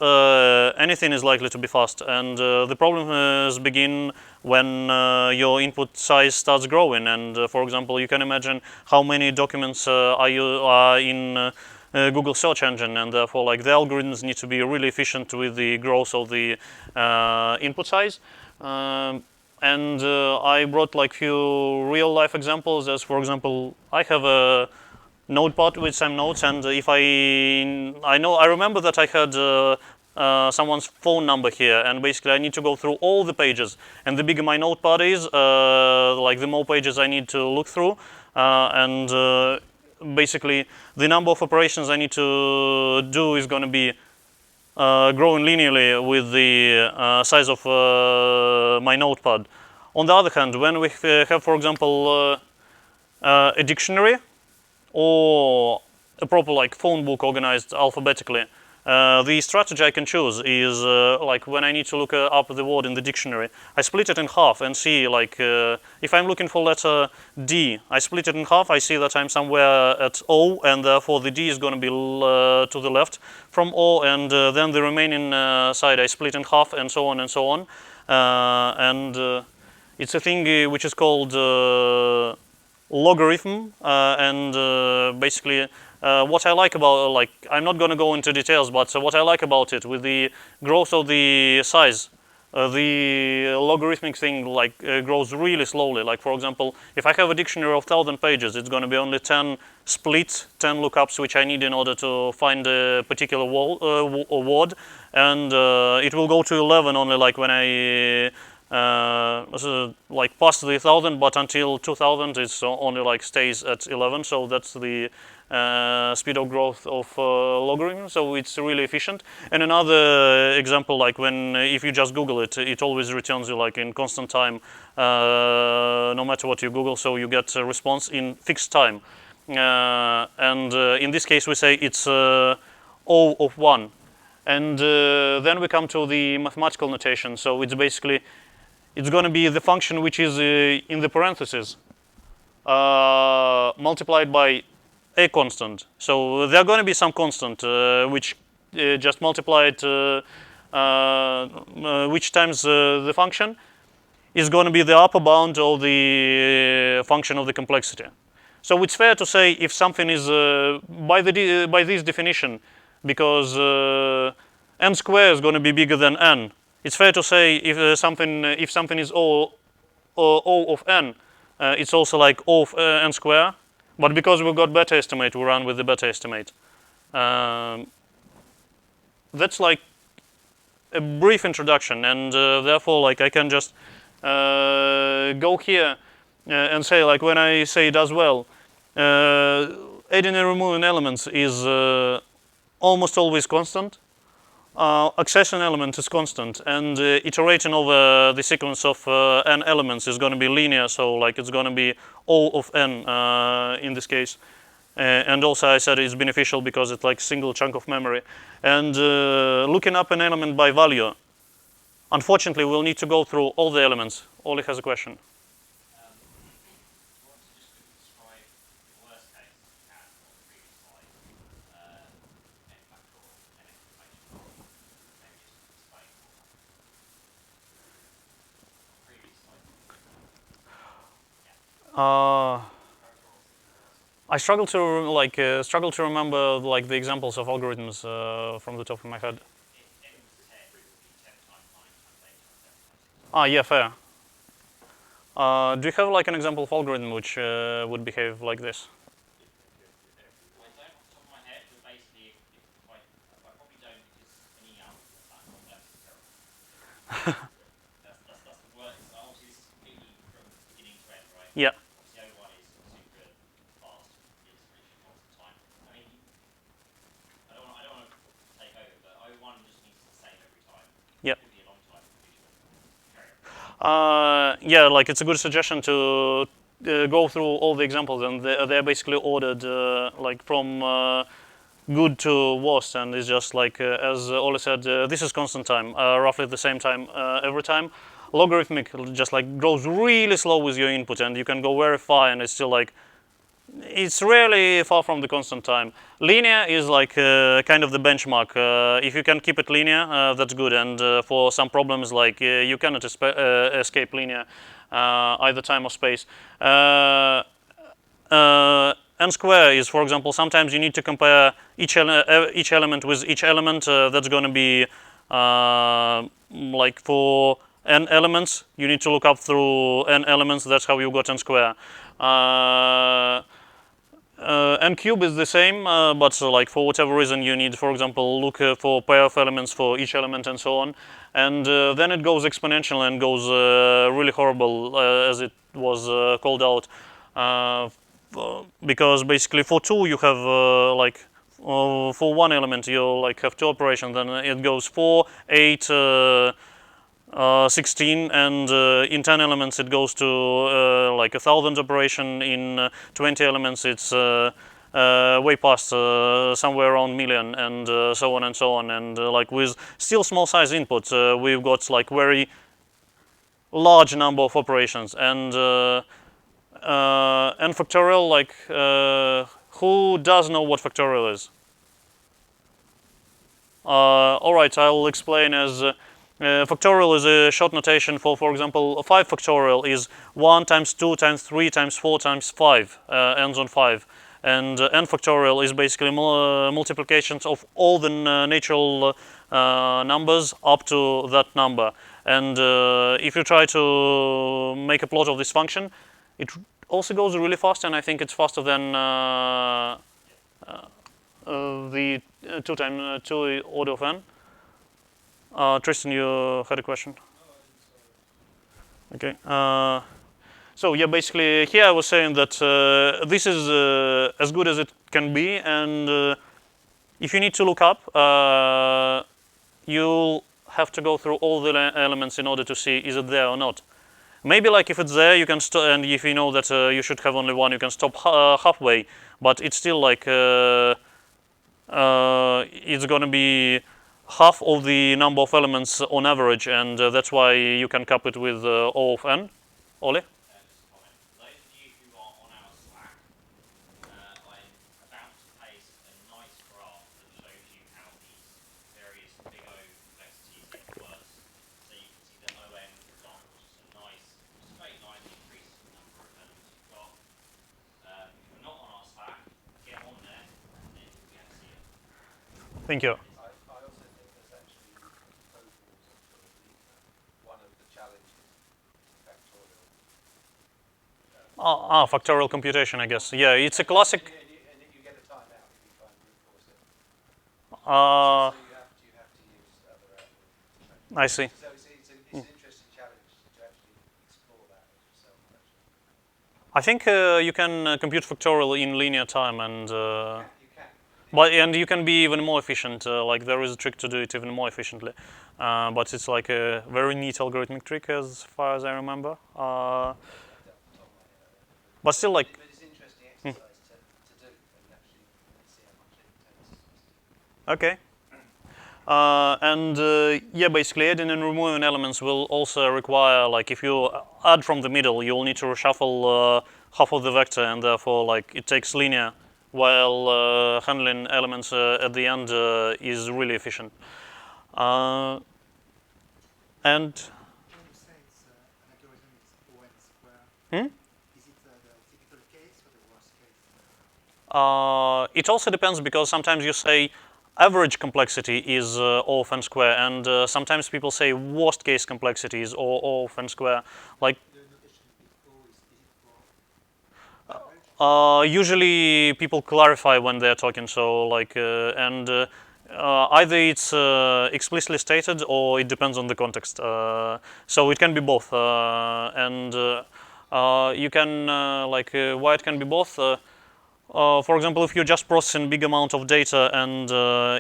anything is likely to be fast. And the problems begin when your input size starts growing. And for example, you can imagine how many documents are in Google search engine, and therefore like the algorithms need to be really efficient with the growth of the input size. And I brought like few real life examples, as for example, I have a notepad with some notes, and if I remember that I had someone's phone number here, and basically I need to go through all the pages. And the bigger my notepad is, like the more pages I need to look through, and basically the number of operations I need to do is going to be growing linearly with the size of my notepad. On the other hand, when we have, for example, a dictionary or a proper like phone book organized alphabetically, the strategy I can choose is like when I need to look up the word in the dictionary, I split it in half and see like if I'm looking for letter D, I split it in half, I see that I'm somewhere at O, and therefore the D is going to be to the left from O, and then the remaining side I split in half, and so on and so on. And it's a thing which is called logarithm, and basically what I like about, like, I'm not going to go into details, but what I like about it, with the growth of the size, the logarithmic thing like grows really slowly. Like, for example, if I have a dictionary of 1,000 pages, it's going to be only 10 splits, 10 lookups which I need in order to find a particular word, and it will go to 11 only like when I like past the 1,000, but until 2,000 it's only like stays at 11. So that's the speed of growth of logarithm. So it's really efficient. And another example, like when if you just Google it, it always returns you like in constant time, no matter what you Google. So you get a response in fixed time. And in this case, we say it's O of 1. And then we come to the mathematical notation. So it's basically, it's going to be the function which is in the parentheses multiplied by a constant. So there are going to be some constant which just multiplied which times the function is going to be the upper bound of the function of the complexity. So it's fair to say if something is by this definition, because n squared is going to be bigger than n. It's fair to say if something is O of n, it's also like O of n squared. But because we've got beta estimate, we run with the beta estimate. That's like a brief introduction, and therefore, like I can just go here and say, like when I say does well, adding and removing elements is almost always constant. Accession element is constant, and iterating over the sequence of n elements is going to be linear, so like it's going to be O of n in this case. And also I said it's beneficial because it's like single chunk of memory. And looking up an element by value, unfortunately we'll need to go through all the elements. Oli has a question. I struggle to remember like the examples of algorithms from the top of my head. Yeah, fair. Do you have like an example of algorithm which would behave like this? Yeah. Yeah, like it's a good suggestion to go through all the examples, and they're basically ordered like from good to worst, and it's just like as Ole said, this is constant time, roughly the same time every time. Logarithmic just like grows really slow with your input, and you can go very far, and it's still like it's really far from the constant time. Linear is like kind of the benchmark. If you can keep it linear, that's good. And for some problems, like you cannot escape linear, either time or space. N square is, for example, sometimes you need to compare each element with each element. That's going to be like for n elements, you need to look up through n elements. That's how you got n square. n cube is the same, but like for whatever reason you need, for example, look for pair of elements for each element and so on, and then it goes exponential and goes really horrible, as it was called out, because basically for two you have for one element you like have two operations, then it goes 4, 8, 16, and in 10 elements it goes to like 1,000 operation. In 20 elements it's way past somewhere around million, and so on and so on. And like with still small size inputs, we've got like very large number of operations, and n factorial, like who does know what factorial is? All right, I'll explain as factorial is a short notation for example, 5 factorial is 1 times 2 times 3 times 4 times 5, ends on 5. And n factorial is basically multiplications of all the natural numbers up to that number. And if you try to make a plot of this function, it also goes really fast, and I think it's faster than the 2 order of n. Tristan, you had a question? Okay. So yeah, basically here I was saying that this is as good as it can be, and if you need to look up, you'll have to go through all the elements in order to see is it there or not. Maybe like if it's there, you can stop, and if you know that you should have only one, you can stop halfway. But it's still like it's going to be half of the number of elements on average, and that's why you can cap it with O of n. Ole? Those of you who are on our Slack, I'm about to paste a nice graph that shows you how these various big O complexities get worse. So you can see that ON, for example, is just a nice straight line increase in the number of elements you've got. If you're not on our Slack, get on there and then you'll be able to see it. Thank you. I also think there's actually proposals of sort of one of the challenges is factorial. Factorial computation, I guess. Yeah, it's a classic. And you get a timeout if you try and brute force it. Uh, So you have to use other algorithms. I see. So it's an interesting challenge to actually explore that yourself. Actually. I think you can compute factorial in linear time, and You can. and you can be even more efficient. Like there is a trick to do it even more efficiently, but it's like a very neat algorithmic trick as far as I remember. But still, like. But it's interesting exercise to do and actually see how much it takes. Okay. And yeah, basically adding and removing elements will also require, like, if you add from the middle, you'll need to reshuffle half of the vector, and therefore, like, it takes linear, while handling elements at the end is really efficient. And When you say it's an algorithm is O n square, is it the typical case or the worst case? it also depends, because sometimes you say average complexity is O of n square, and sometimes people say worst case complexity is O of n square. Like The notation bit O is it for average? usually people clarify when they're talking, so like either it's explicitly stated or it depends on the context. So it can be both, and you can why it can be both. For example, if you're just processing big amount of data, and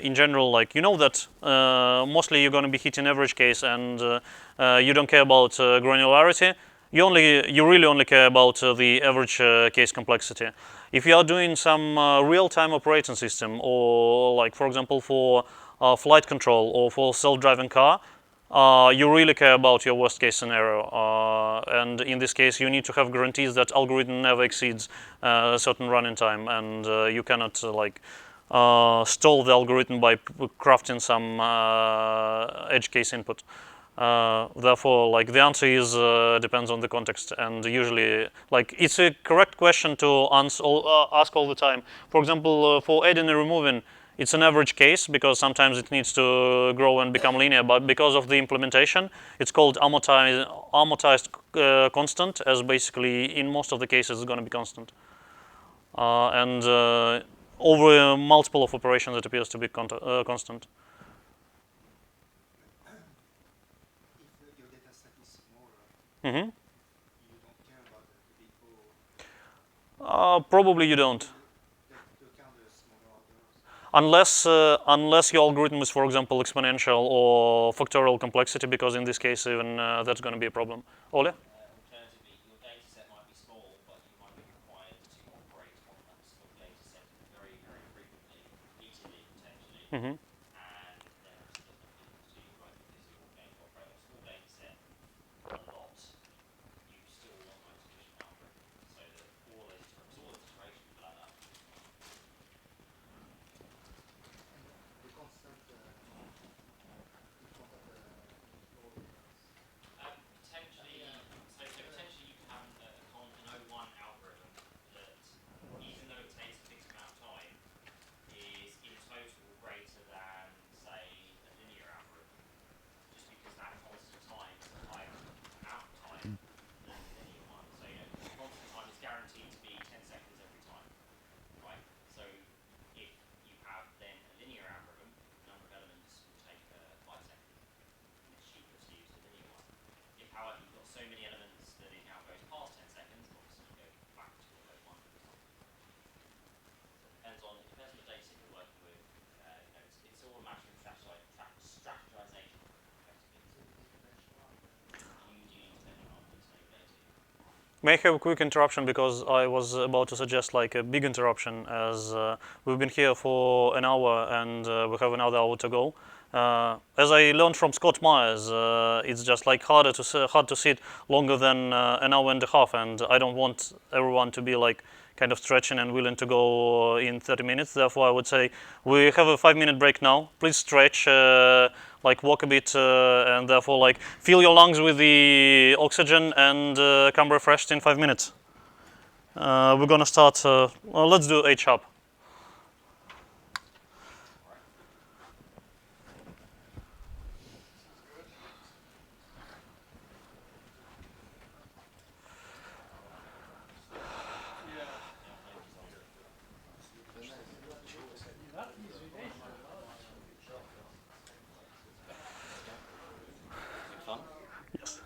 in general, like you know that mostly you're going to be hitting average case, and you don't care about granularity. You really only care about the average case complexity. If you are doing some real-time operating system, or like for example for flight control or for self-driving car, you really care about your worst case scenario, and in this case you need to have guarantees that algorithm never exceeds a certain running time, and you cannot stall the algorithm by crafting some edge case input. Therefore, like the answer is depends on the context, and usually, like it's a correct question to ask all the time. For example, for adding and removing, it's an average case because sometimes it needs to grow and become linear, but because of the implementation, it's called amortized constant, as basically in most of the cases it's going to be constant. and over a multiple of operations it appears to be constant. If your data set is smaller, Mm-hmm. you don't care about the big O. Probably you don't. To account the smaller orders. Unless your algorithm is, for example, exponential or factorial complexity, because in this case even that's going to be a problem. Ole? Alternatively, your data set might be small, but you might be required to operate on that small data set very, very frequently, repeatedly potentially, Mm-hmm. and then obviously there's no difference to you, right? Because you're going to operate on a small data set a lot. You still want the most efficient algorithm, so that all those iterations will add up. And the constant, you don't have the orders. Potentially, so potentially you could have an O1 algorithm that, even though it takes a fixed amount of time, is in total greater than, say, a linear algorithm, just because that constant time is a higher amount of time than the linear one. So constant time is guaranteed to be 10 seconds every time, right? So if you have then a linear algorithm, the number of elements will take 5 seconds, and it's cheaper to use the linear one. If, however, you've got so many elements that it now goes past 10 seconds, obviously you go back to your O1 for example. So it depends on the data set you're working with. It's all a matter of strategization, effectively. You do need to benchmark to know your data. May I have a quick interruption, because I was about to suggest like a big interruption, as we've been here for an hour and we have another hour to go. As I learned from Scott Myers, it's just like hard to sit longer than an hour and a half, and I don't want everyone to be like kind of stretching and willing to go in 30 minutes. Therefore, I would say we have a 5-minute break now. Please stretch, like walk a bit, and therefore like fill your lungs with the oxygen and come refreshed in 5 minutes. We're gonna start. Well, let's do H sharp. Fun? Yes.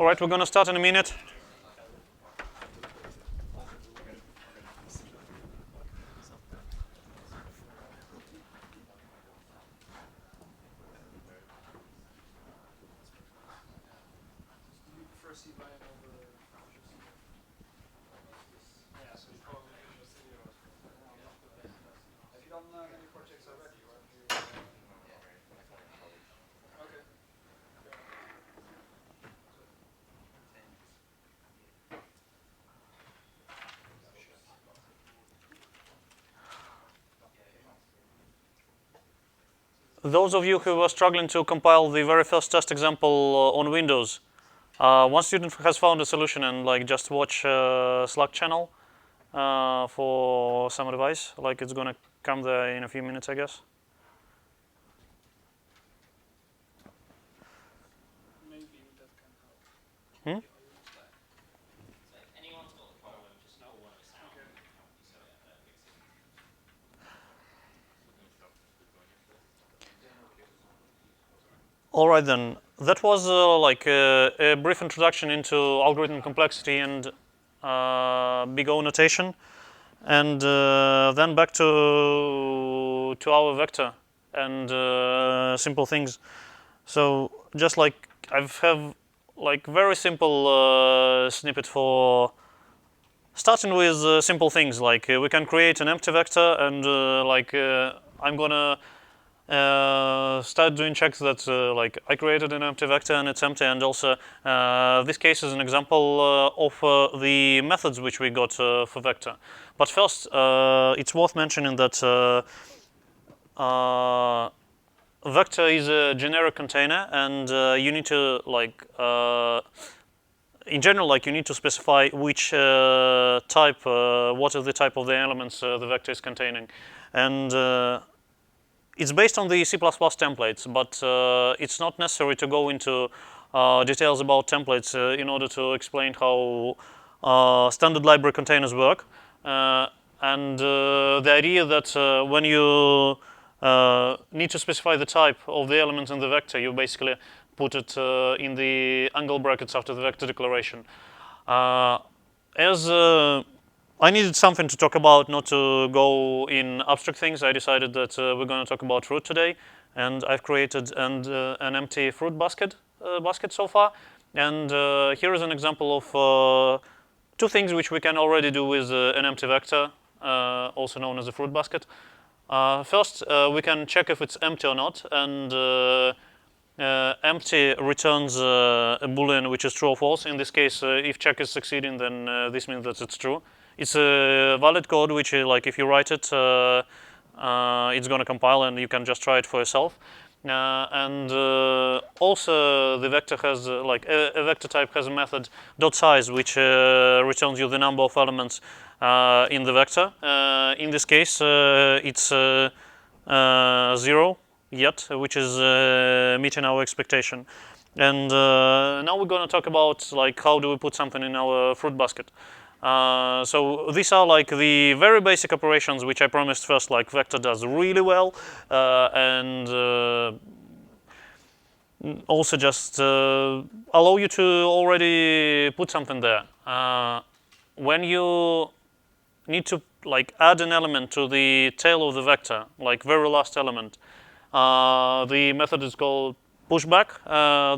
All right, we're going to start in a minute. Do you prefer CBIOM over Visual Studio? Yeah, so you probably Visual Studio as well. Have you done many projects already, or have you? Okay. Those of you who were struggling to compile the very first test example on Windows, one student has found a solution and like just watch Slack channel for some advice. Like it's gonna come there in a few minutes, I guess. Maybe that can help. Hmm? So if anyone's got a problem, just call one of us out and we can help you fix it. All right then. That was like a brief introduction into algorithm complexity and big O notation, and then back to our vector and simple things. So just like I have like very simple snippet for starting with simple things like we can create an empty vector and I'm gonna start doing checks that like I created an empty vector and it's empty, and also this case is an example of the methods which we got for vector. But first, it's worth mentioning that vector is a generic container, and you need to like in general, like you need to specify which type, what is the type of the elements the vector is containing, and it's based on the C++ templates, but it's not necessary to go into details about templates in order to explain how standard library containers work. And the idea that when you need to specify the type of the elements in the vector, you basically put it in the angle brackets after the vector declaration. As I needed something to talk about, not to go in abstract things, I decided that we're going to talk about fruit today, and I've created an empty fruit basket so far. And here is an example of two things which we can already do with an empty vector, also known as a fruit basket. First, we can check if it's empty or not, and empty returns a boolean which is true or false. In this case, if check is succeeding, then this means that it's true. It's a valid code which, like, if you write it, it's going to compile, and you can just try it for yourself. And also, the vector has like a vector type has a method .size which returns you the number of elements in the vector. In this case, it's 0 yet, which is meeting our expectation. And now we're going to talk about like how do we put something in our fruit basket. So these are like the very basic operations which I promised first, like vector does really well, and also just allow you to already put something there. When you need to like add an element to the tail of the vector, like very last element, the method is called pushback.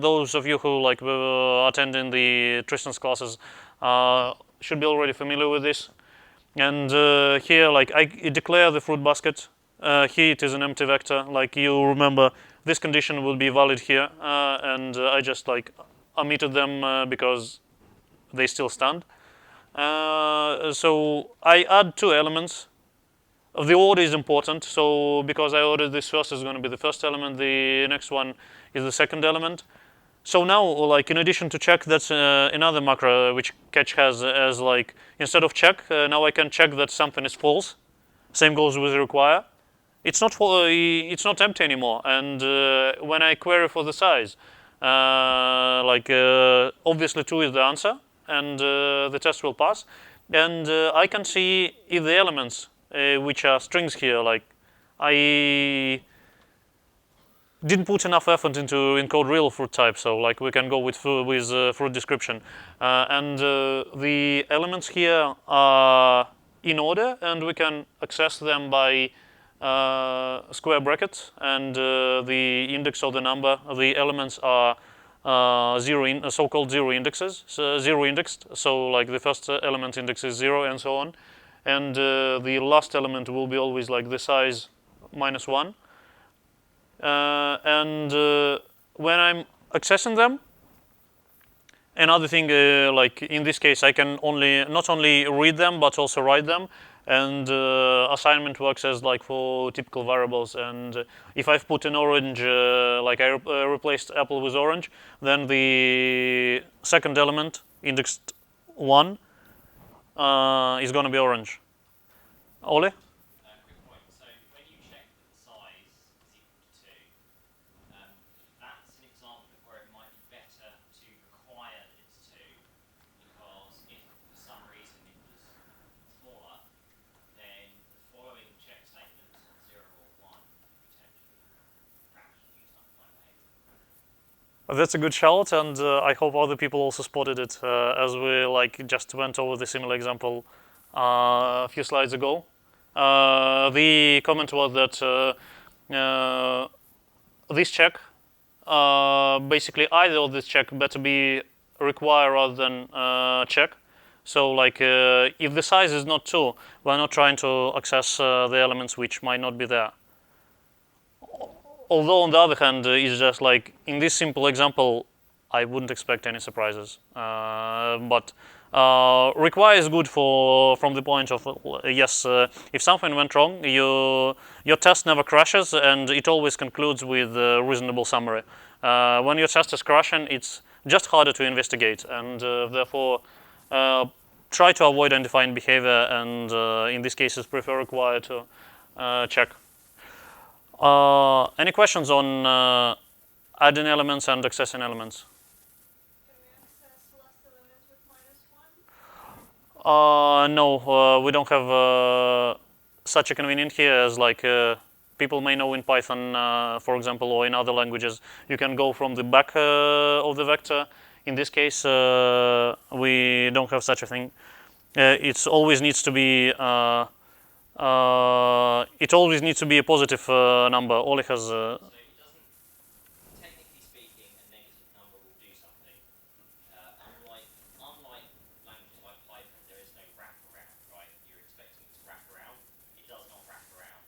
Those of you who like were attending the Tristan's classes should be already familiar with this. And here, like I declare the fruit basket. Here it is an empty vector. Like you remember, this condition will be valid here, and I just like omitted them because they still stand. So I add two elements. The order is important, so because I ordered this first is going to be the first element, the next one is the second element. So now, like in addition to check, that's another macro which catch has as like instead of check, now I can check that something is false. Same goes with require. It's not empty anymore, and when I query for the size, obviously 2 is the answer, and the test will pass. And I can see if the elements which are strings here, like I didn't put enough effort into encode real fruit type, so like we can go with fruit description, and the elements here are in order, and we can access them by square brackets, and the index of the number, the elements are so-called zero indexes, so zero indexed. So like the first element index is 0 and so on, and the last element will be always like the size -1. And when I'm accessing them, another thing, like in this case, I can not only read them but also write them. And assignment works as like for typical variables. And if I've put an orange, like I replaced apple with orange, then the second element, indexed 1, is going to be orange. Ole? Quick point. So when you check that the size is equal to 2, that's an example of where it might be better to require that it's 2, because if for some reason it was smaller, then the following check statements on 0 or 1 could potentially crash due to undefined behavior. That's a good shout, and I hope other people also spotted it as we like just went over the similar example a few slides ago. The comment was that this check, basically either of this check better be require rather than check. So like if the size is not 2, we're not trying to access the elements which might not be there. Although on the other hand, it's just like in this simple example, I wouldn't expect any surprises. But require is good from the point of yes, if something went wrong, your test never crashes, and it always concludes with a reasonable summary. When your test is crashing, it's just harder to investigate, and therefore try to avoid undefined behavior, and in these cases prefer require to check. Any questions on adding elements and accessing elements? Can we access less elements with -1? No, we don't have such a convenient here as like people may know in Python, for example, or in other languages. You can go from the back of the vector. In this case, we don't have such a thing. It always needs to be a positive number. Oli has. So it doesn't, technically speaking, a negative number will do something. Unlike languages like Python, there is no wraparound, right? You're expecting it to wrap around. It does not wrap around.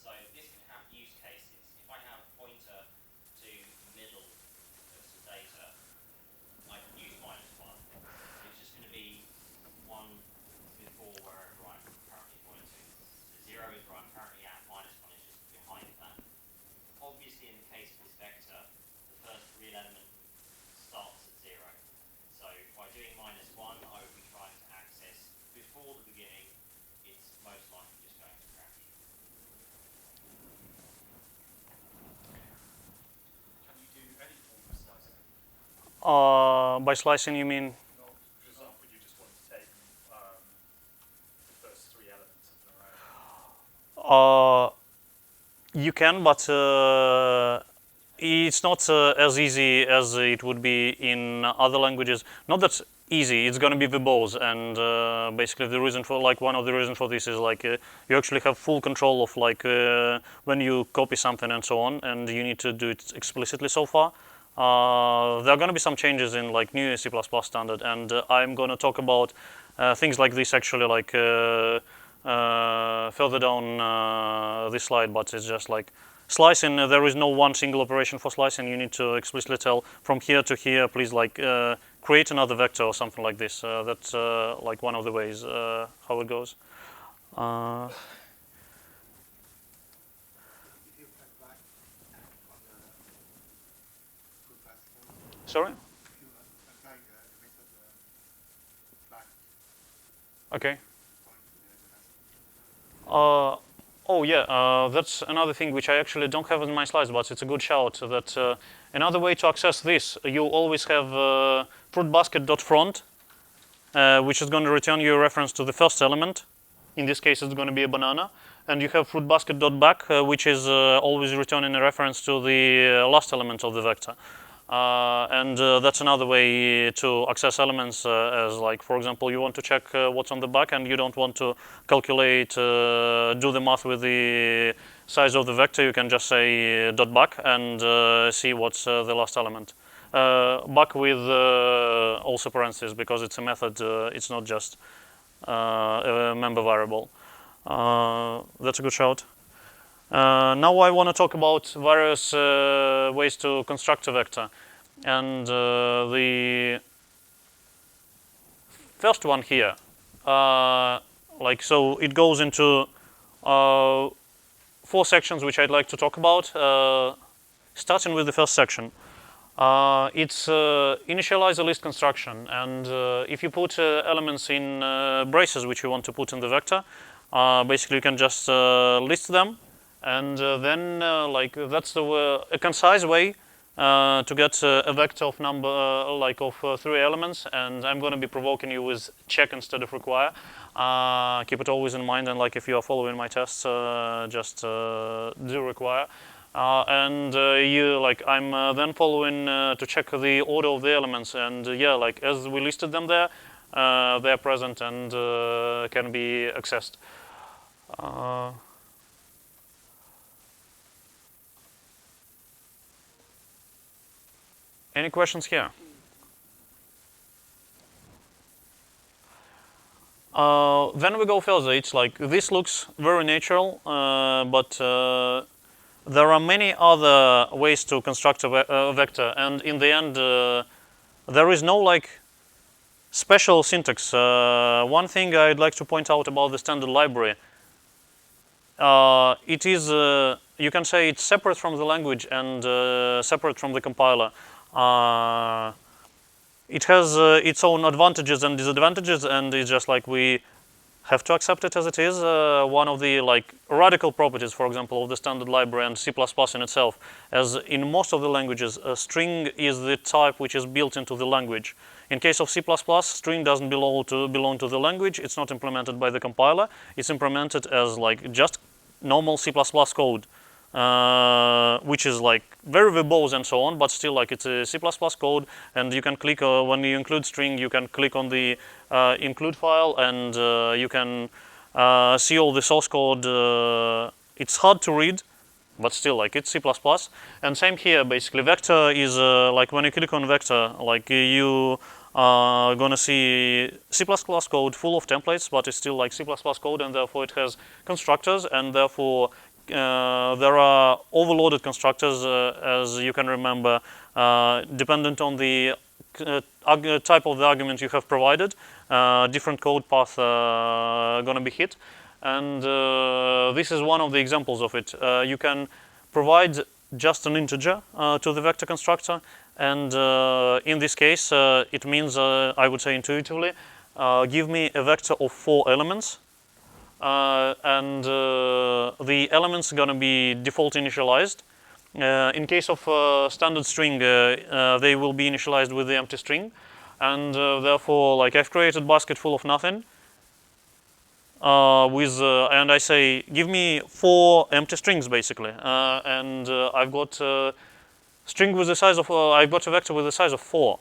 So this can have use cases. If I have a pointer to the middle of some data, I can use -1. It's just going to be 1 before wherever I'm currently pointing. The 0 is where I'm currently at, -1 is just behind that. Obviously, in the case of this vector, the first real element starts at 0. So by doing -1, I would be trying to access before the beginning. It's most likely just going to crash. Can you do any form of slicing? By slicing, you mean? Not, for example, you just want to take the first 3 elements of an array. You can, but it's not as easy as it would be in other languages. Not that easy. It's going to be verbose, and basically the reason for one of the reasons for this is like you actually have full control of like when you copy something and so on, and you need to do it explicitly so far. There are going to be some changes in like new C++ standard, and I'm going to talk about things like this actually like further down this slide, but it's just like slicing. There is no one single operation for slicing. You need to explicitly tell from here to here, please like create another vector or something like this. That's like one of the ways how it goes. If you apply on the full class form, Sorry? if you apply the method back Okay. point to the last Oh yeah, that's another thing which I actually don't have in my slides, but it's a good shout. That another way to access this, you always have fruitbasket.front, which is going to return you a reference to the first element. In this case, it's going to be a banana, and you have fruit basket dot back, which is always returning a reference to the last element of the vector. And that's another way to access elements, as like, for example, you want to check what's on the back and you don't want to calculate, do the math with the size of the vector. You can just say dot back and see what's the last element. Back with also parentheses, because it's a method, it's not just a member variable. That's a good shout. Now I want to talk about various ways to construct a vector. And the first one here, so it goes into 4 sections which I'd like to talk about. Starting with the first section. It's initialize a list construction, and if you put elements in braces which you want to put in the vector, basically you can just list them, and then that's a concise way to get a vector of number of 3 elements. And I'm going to be provoking you with check instead of require. Keep it always in mind, and if you are following my tests, just do require. I'm then following to check the order of the elements, and as we listed them there, they are present and can be accessed. Any questions here? Then we go further. It's like this looks very natural, but there are many other ways to construct a vector, and in the end, there is no special syntax. One thing I'd like to point out about the standard library, it is, you can say it's separate from the language and separate from the compiler. It has its own advantages and disadvantages, and it's just we have to accept it as it is. One of the radical properties, for example, of the standard library and C++ in itself, as in most of the languages, a string is the type which is built into the language. In case of C++, string doesn't belong to the language. It's not implemented by the compiler. It's implemented as just normal C++ code, which is very verbose and so on, but still it's a C++ code, and you can click when you include string, you can click on the include file, and you can see all the source code. It's hard to read, but still it's C++. And same here, basically vector is when you click on vector, you are gonna see C++ code full of templates, but it's still C++ code, and therefore it has constructors, and therefore there are overloaded constructors, as you can remember, dependent on the type of the argument you have provided. Different code path going to be hit, and this is one of the examples of it. You can provide just an integer to the vector constructor, and in this case, it means, I would say intuitively, give me a vector of 4 elements. And the elements are going to be default initialized. In case of standard string, they will be initialized with the empty string, and therefore, I've created basket full of nothing. And I say, give me 4 empty strings basically, and I've got string with the size of I've got a vector with the size of 4,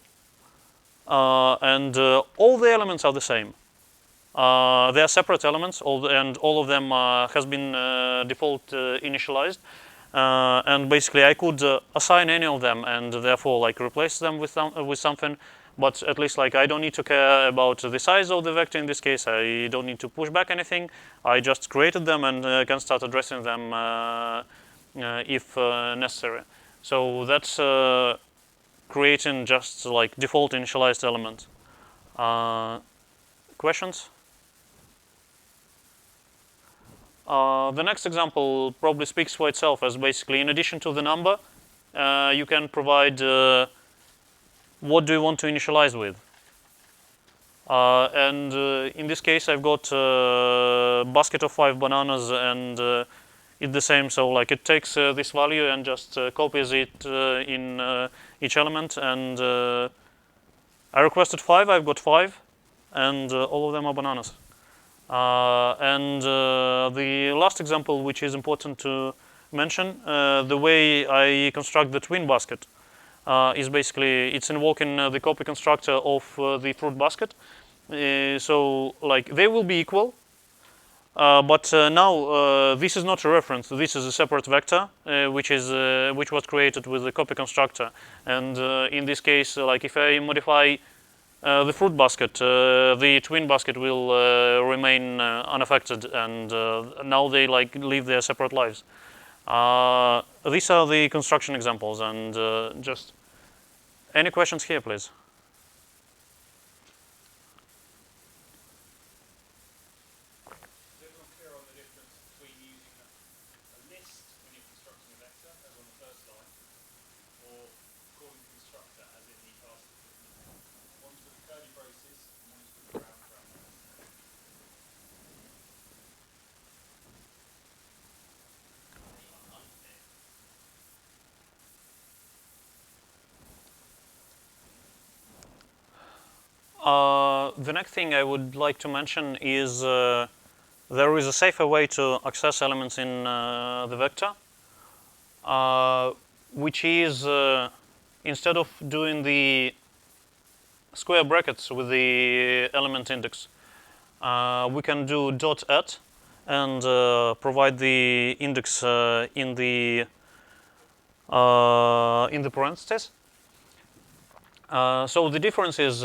and all the elements are the same. They are separate elements, and all of them has been default initialized. And basically, I could assign any of them, and therefore, replace them with something. But at least, I don't need to care about the size of the vector in this case. I don't need to push back anything. I just created them and can start addressing them if necessary. So that's creating just default initialized element. Questions? The next example probably speaks for itself, as basically in addition to the number, you can provide what do you want to initialize with. And in this case, I've got a basket of 5 bananas, and it's the same. So it takes this value and just copies it in each element. And I requested 5, I've got 5, and all of them are bananas. And the last example, which is important to mention, the way I construct the twin basket is basically it's invoking the copy constructor of the fruit basket. So like they will be equal, but now this is not a reference. This is a separate vector, which was created with the copy constructor. And in this case, like if I modify the fruit basket, the twin basket will remain unaffected, and now they like live their separate lives. These are the construction examples, and just any questions here, please? Is everyone clear on the difference between using a list when you're constructing a vector, as on the first line, or calling the constructor as in the past? One's with curly braces, and one's with round brackets. Anyone unclear? The next thing I would like to mention is there is a safer way to access elements in the vector, which is instead of doing the square brackets with the element index, we can do dot at and provide the index in the parentheses. So the difference is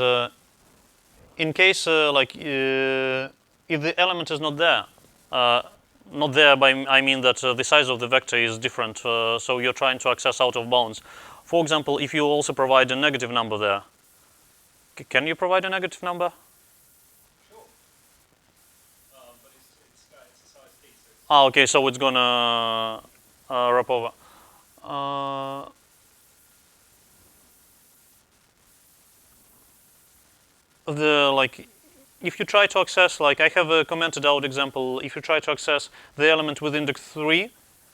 in case if the element is not there, not there by I mean that the size of the vector is different, so you're trying to access out of bounds. For example, if you also provide a negative number there, can you provide a negative number? Sure. But it's a size D, so it's Okay, so it's gonna wrap over. If you try to access, like I have a commented out example, if you try to access the element with index 3,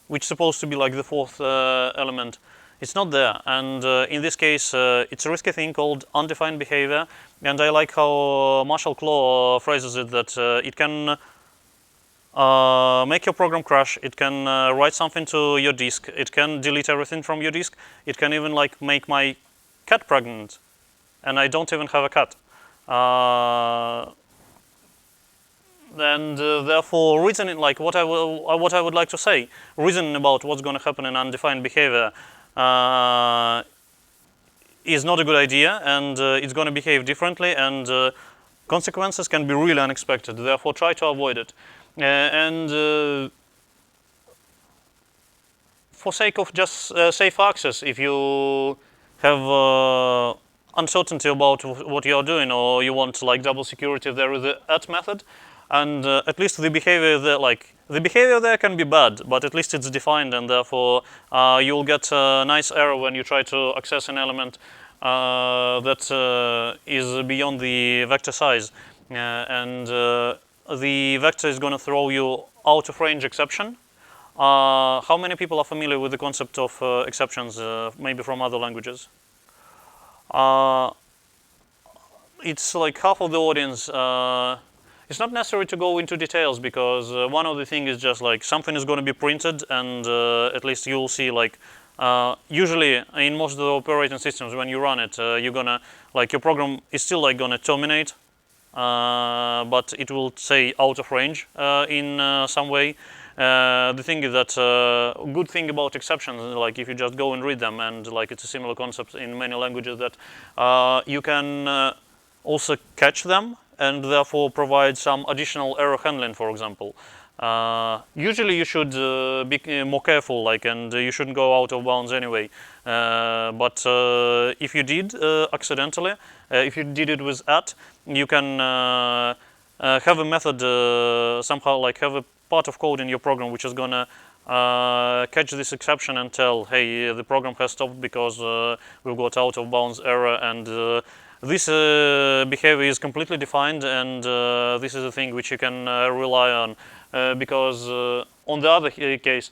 which is supposed to be like the fourth element, it's not there. And in this case, it's a risky thing called undefined behavior. And I like how Marshall Claw phrases it, that it can make your program crash, it can write something to your disk, it can delete everything from your disk, it can even like make my cat pregnant, and I don't even have a cat. And therefore, reasoning like what I would like to say, reasoning about what's going to happen in undefined behavior is not a good idea, and it's going to behave differently, and consequences can be really unexpected. Therefore, try to avoid it. And for sake of just safe access, if you have uncertainty about what you are doing, or you want like double security, there is the at method, and at least the behavior there, the behavior there can be bad, but at least it's defined, and therefore you'll get a nice error when you try to access an element that is beyond the vector size, and the vector is going to throw you out of range exception. How many people are familiar with the concept of exceptions, maybe from other languages? It's like half of the audience. It's not necessary to go into details, because one of the things is just like something is going to be printed, and at least you'll see like usually in most of the operating systems when you run it, you're gonna like your program is still like gonna terminate, but it will say out of range in some way. The thing is that good thing about exceptions, like if you just go and read them, and like it's a similar concept in many languages, that you can also catch them and therefore provide some additional error handling, for example. Usually you should be more careful, like, and you shouldn't go out of bounds anyway. But if you did accidentally, if you did it with at, you can have a method somehow, like have a part of code in your program which is gonna catch this exception and tell, hey, the program has stopped because we've got out of bounds error, and this behavior is completely defined, and this is a thing which you can rely on, because on the other case,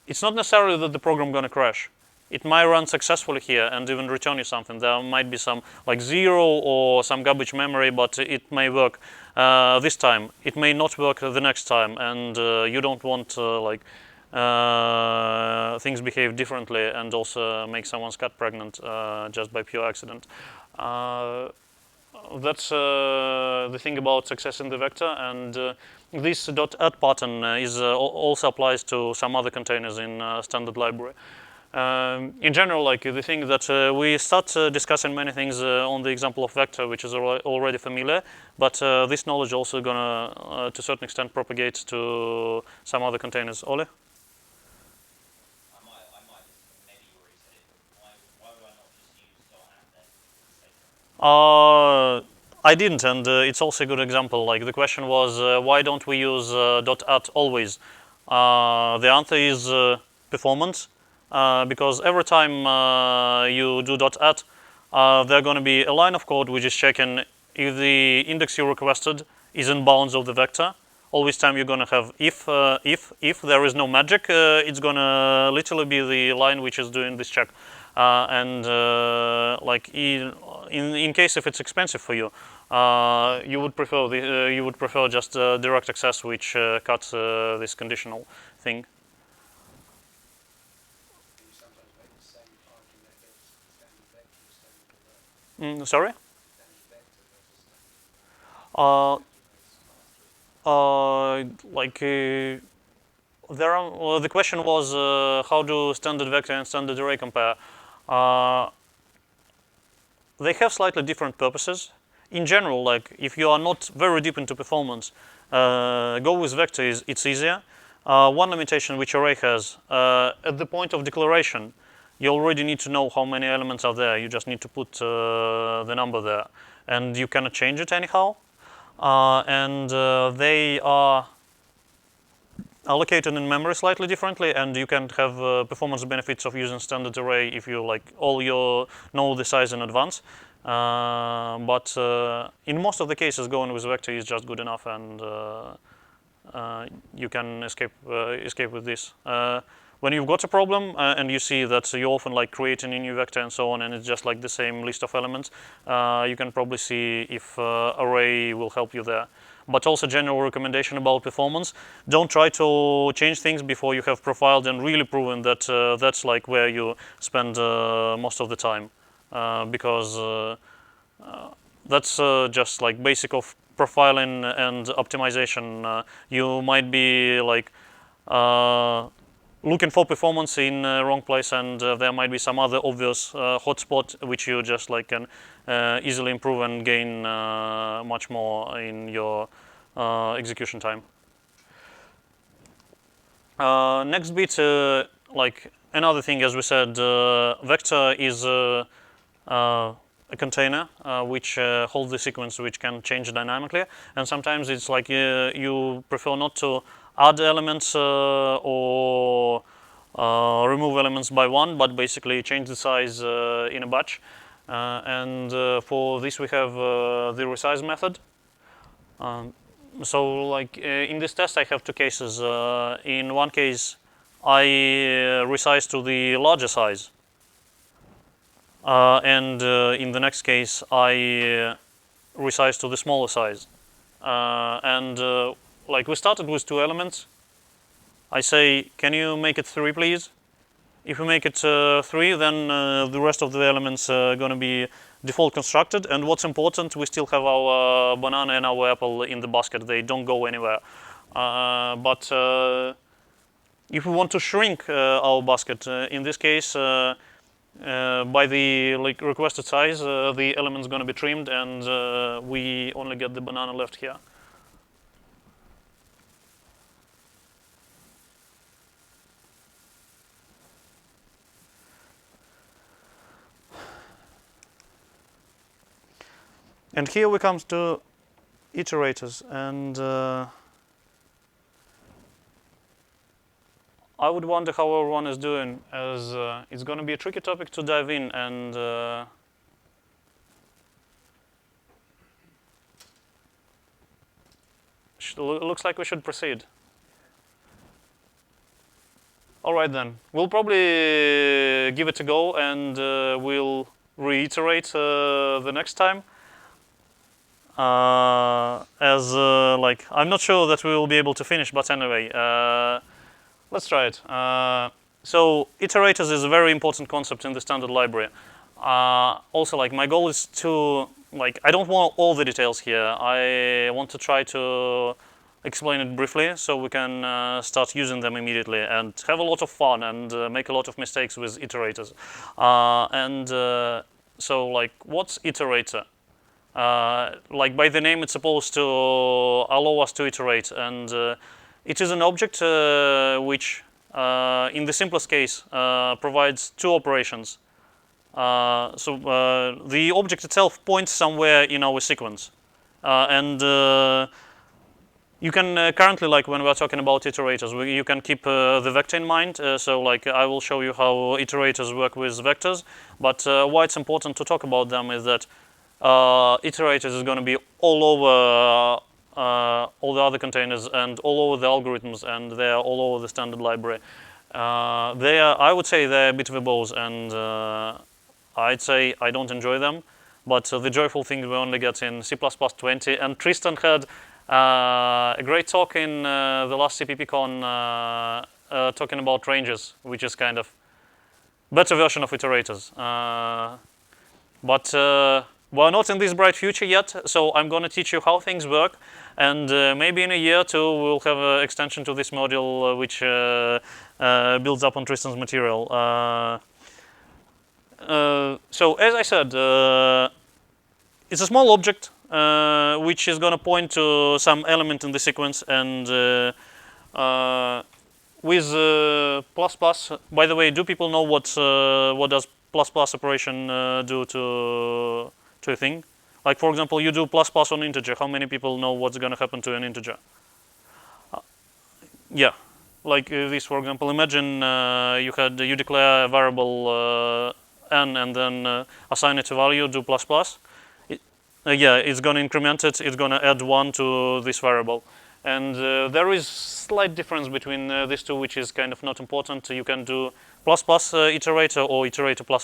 it's not necessarily that the program gonna crash. it might run successfully here and even return you something. There might be some like 0 or some garbage memory, but it may work this time. It may not work the next time, and you don't want things behave differently and also make someone's cat pregnant just by pure accident. That's the thing about success in the vector, and this .add pattern also applies to some other containers in standard library. In general, like the thing that we start discussing many things on the example of vector, which is already familiar, but this knowledge also gonna, to a certain extent, propagate to some other containers. Ole? I might maybe you already said it, but why would I not just use .add then instead? I didn't, and it's also a good example. Like the question was, why don't we use .add always? The answer is performance, because every time you do .add, there's going to be a line of code which is checking if the index you requested is in bounds of the vector. Always time you're going to have if there is no magic, it's going to literally be the line which is doing this check. Like in case if it's expensive for you, you would prefer just direct access, which cuts this conditional thing. Can you sometimes make the same argument against standard vector and standard array? Sorry? Standard vector versus standard There are. Well, the question was how do standard vector and standard array compare? They have slightly different purposes. In general, like if you are not very deep into performance, go with vector it's easier. One limitation which array has, at the point of declaration, you already need to know how many elements are there. You just need to put the number there, and you cannot change it anyhow. They are allocated in memory slightly differently, and you can have performance benefits of using standard array if you know the size in advance. But in most of the cases, going with vector is just good enough, and you can escape with this. When you've got a problem and you see that you often creating a new vector and so on, and it's just like the same list of elements, you can probably see if array will help you there. But also general recommendation about performance: don't try to change things before you have profiled and really proven that that's where you spend most of the time, because that's just basic of profiling and optimization. You might be looking for performance in wrong place, and there might be some other obvious hotspot which you just can easily improve and gain much more in your execution time. Next bit, another thing, as we said, vector is a container which holds the sequence which can change dynamically, and sometimes it's you prefer not to add elements or remove elements by one, but basically change the size in a batch. For this we have the resize method. In this test I have two cases. In one case I resize to the larger size, and in the next case I resize to the smaller size. We started with 2 elements. I say, can you make it 3, please? If we make it 3, then the rest of the elements are going to be default constructed. And what's important, we still have our banana and our apple in the basket. They don't go anywhere. But if we want to shrink our basket, in this case, by the requested size, the element's going to be trimmed, and we only get the banana left here. And here we come to iterators, and I would wonder how everyone is doing, as it's going to be a tricky topic to dive in, and looks like we should proceed. All right then, we'll probably give it a go, and we'll reiterate the next time. As like I'm not sure that we will be able to finish, but anyway, let's try it. So iterators is a very important concept in the standard library. Also, like my goal is to I don't want all the details here. I want to try to explain it briefly so we can start using them immediately and have a lot of fun and make a lot of mistakes with iterators. So what's iterator? Like by the name, it's supposed to allow us to iterate, and it is an object which, in the simplest case, provides two operations. The object itself points somewhere in our sequence, and you can currently, when we're talking about iterators, you can keep the vector in mind. I will show you how iterators work with vectors. But why it's important to talk about them is that iterators is going to be all over all the other containers and all over the algorithms, and they're all over the standard library. I would say they're a bit verbose, and I'd say I don't enjoy them. But the joyful thing we only get in C++ 20. And Tristan had a great talk in the last CPPCon talking about ranges, which is kind of better version of iterators. But we're not in this bright future yet, so I'm going to teach you how things work, and maybe in a year or two we'll have an extension to this module which builds up on Tristan's material. So as I said, it's a small object which is going to point to some element in the sequence, and with ++, by the way, do people know what does ++ operation do to a thing? Like, for example, you do ++ on integer. How many people know what's going to happen to an integer? Yeah, like this, for example. Imagine you declare a variable n and then assign it a value, do ++. Yeah, it's going to increment it. It's going to add 1 to this variable. And there is slight difference between these two, which is kind of not important. You can do ++ iterator or iterator ++.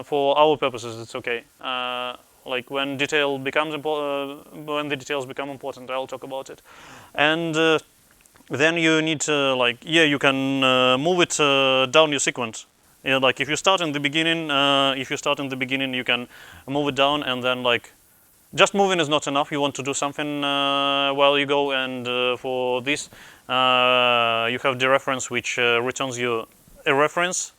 For our purposes, it's okay. Like when the details become important, I'll talk about it. And then you need to you can move it down your sequence. Like if you start in the beginning, you can move it down, and then just moving is not enough. You want to do something while you go, and for this, you have the reference, which returns you a reference,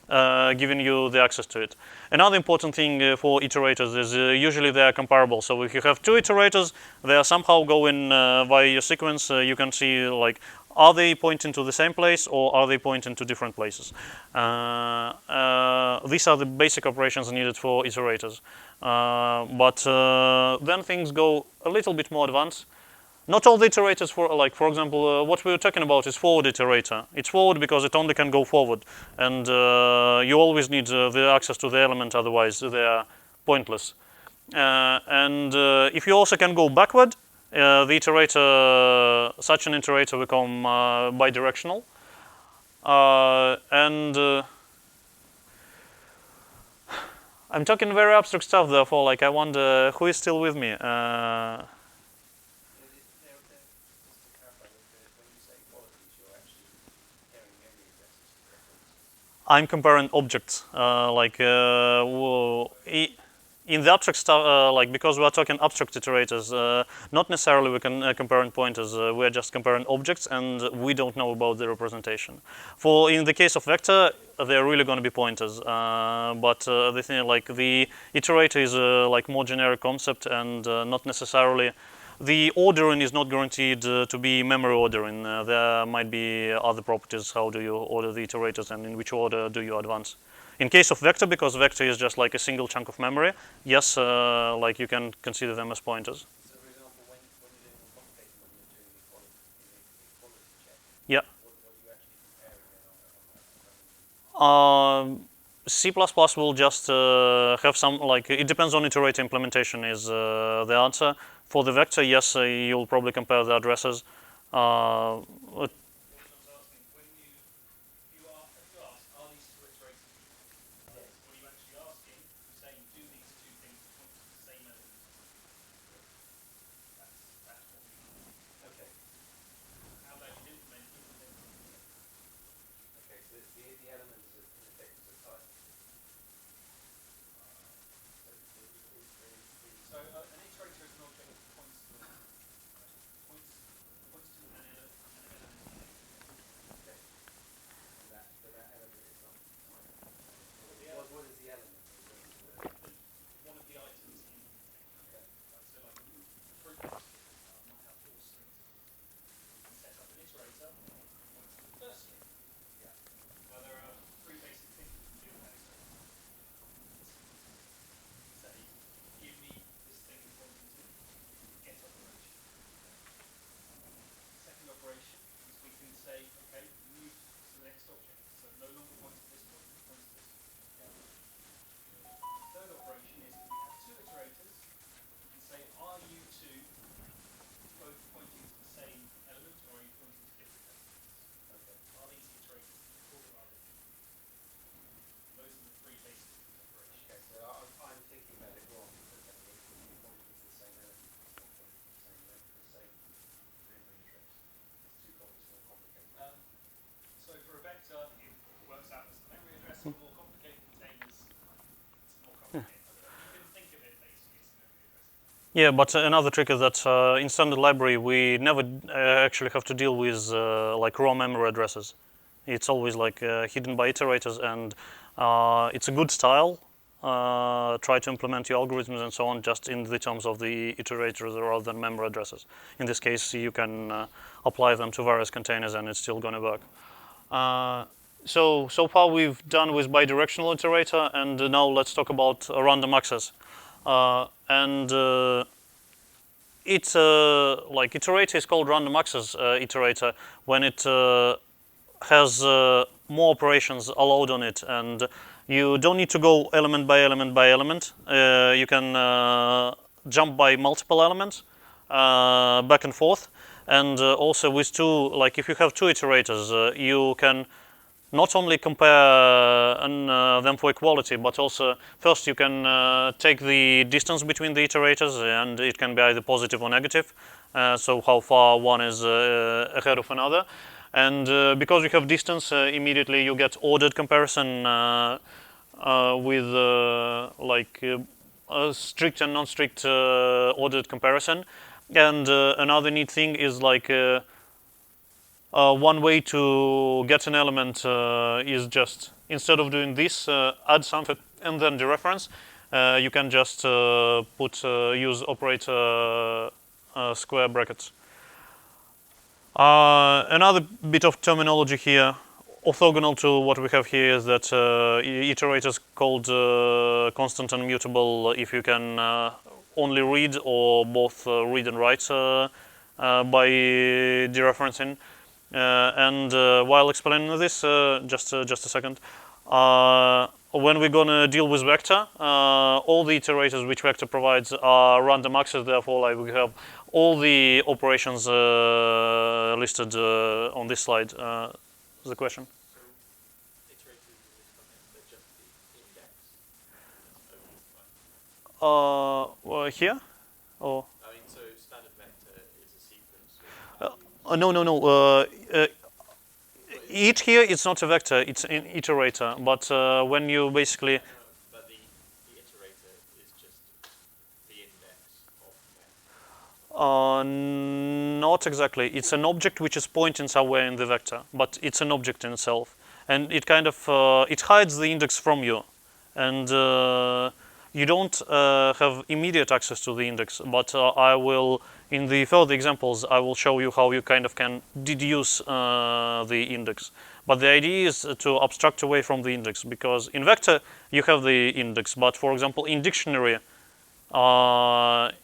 giving you the access to it. Another important thing for iterators is usually they are comparable. So if you have two iterators, they are somehow going via your sequence. You can see are they pointing to the same place or are they pointing to different places? These are the basic operations needed for iterators. But then things go a little bit more advanced. Not all the iterators, for example, what we were talking about is forward iterator. It's forward because it only can go forward, and you always need the access to the element, otherwise they are pointless. And if you also can go backward, the iterator, such an iterator, become bidirectional. I'm talking very abstract stuff, therefore, I wonder who is still with me. I'm comparing objects, in the abstract stuff, because we are talking abstract iterators, not necessarily we can comparing pointers. We are just comparing objects, and we don't know about the representation. In the case of vector, they are really going to be pointers. But the thing, the iterator is more generic concept, and not necessarily. The ordering is not guaranteed to be memory ordering. There might be other properties. How do you order the iterators, and in which order do you advance? In case of vector, because vector is just a single chunk of memory, yes, you can consider them as pointers. So, for example, when you're doing more complicated, when you're doing equality check, Yeah. what are you actually comparing then? C++ will just have some, it depends on iterator implementation is the answer. For the vector, yes, you'll probably compare the addresses. What I was asking, if you ask, are these Yeah, but another trick is that in standard library we never actually have to deal with like raw memory addresses. It's always like hidden by iterators, and it's a good style. Try to implement your algorithms and so on just in the terms of the iterators rather than memory addresses. In this case, you can apply them to various containers and it's still going to work. So far we've done with bidirectional iterator, and now let's talk about random access. It's like iterator is called random access iterator when it has more operations allowed on it, and you don't need to go element by element by element. You can jump by multiple elements back and forth, and also with two, like if you have two iterators, you can not only compare them for equality, but also first you can take the distance between the iterators, and it can be either positive or negative. So how far one is ahead of another. And because you have distance, immediately you get ordered comparison with a strict and non-strict ordered comparison. And another neat thing is like one way to get an element is just, instead of doing this, add something and then dereference, you can just use operator square brackets. Another bit of terminology here, orthogonal to what we have here, is that iterator is called constant and mutable if you can only read or both read and write by dereferencing. And while explaining this, just a second, when we're gonna deal with vector, all the iterators which vector provides are random access. Therefore, like we have all the operations listed on this slide. The question. So iterators in this context, they're just the index. Well, here, or I mean, so standard vector is a sequence. no. Each here it's not a vector; it's an iterator. But when you basically But the iterator is just the index of vector. not exactly. It's an object which is pointing somewhere in the vector, but it's an object in itself, and it kind of it hides the index from you, and you don't have immediate access to the index. But I will, in the further examples, I will show you how you kind of can deduce the index. But the idea is to abstract away from the index, because in vector you have the index, but for example in dictionary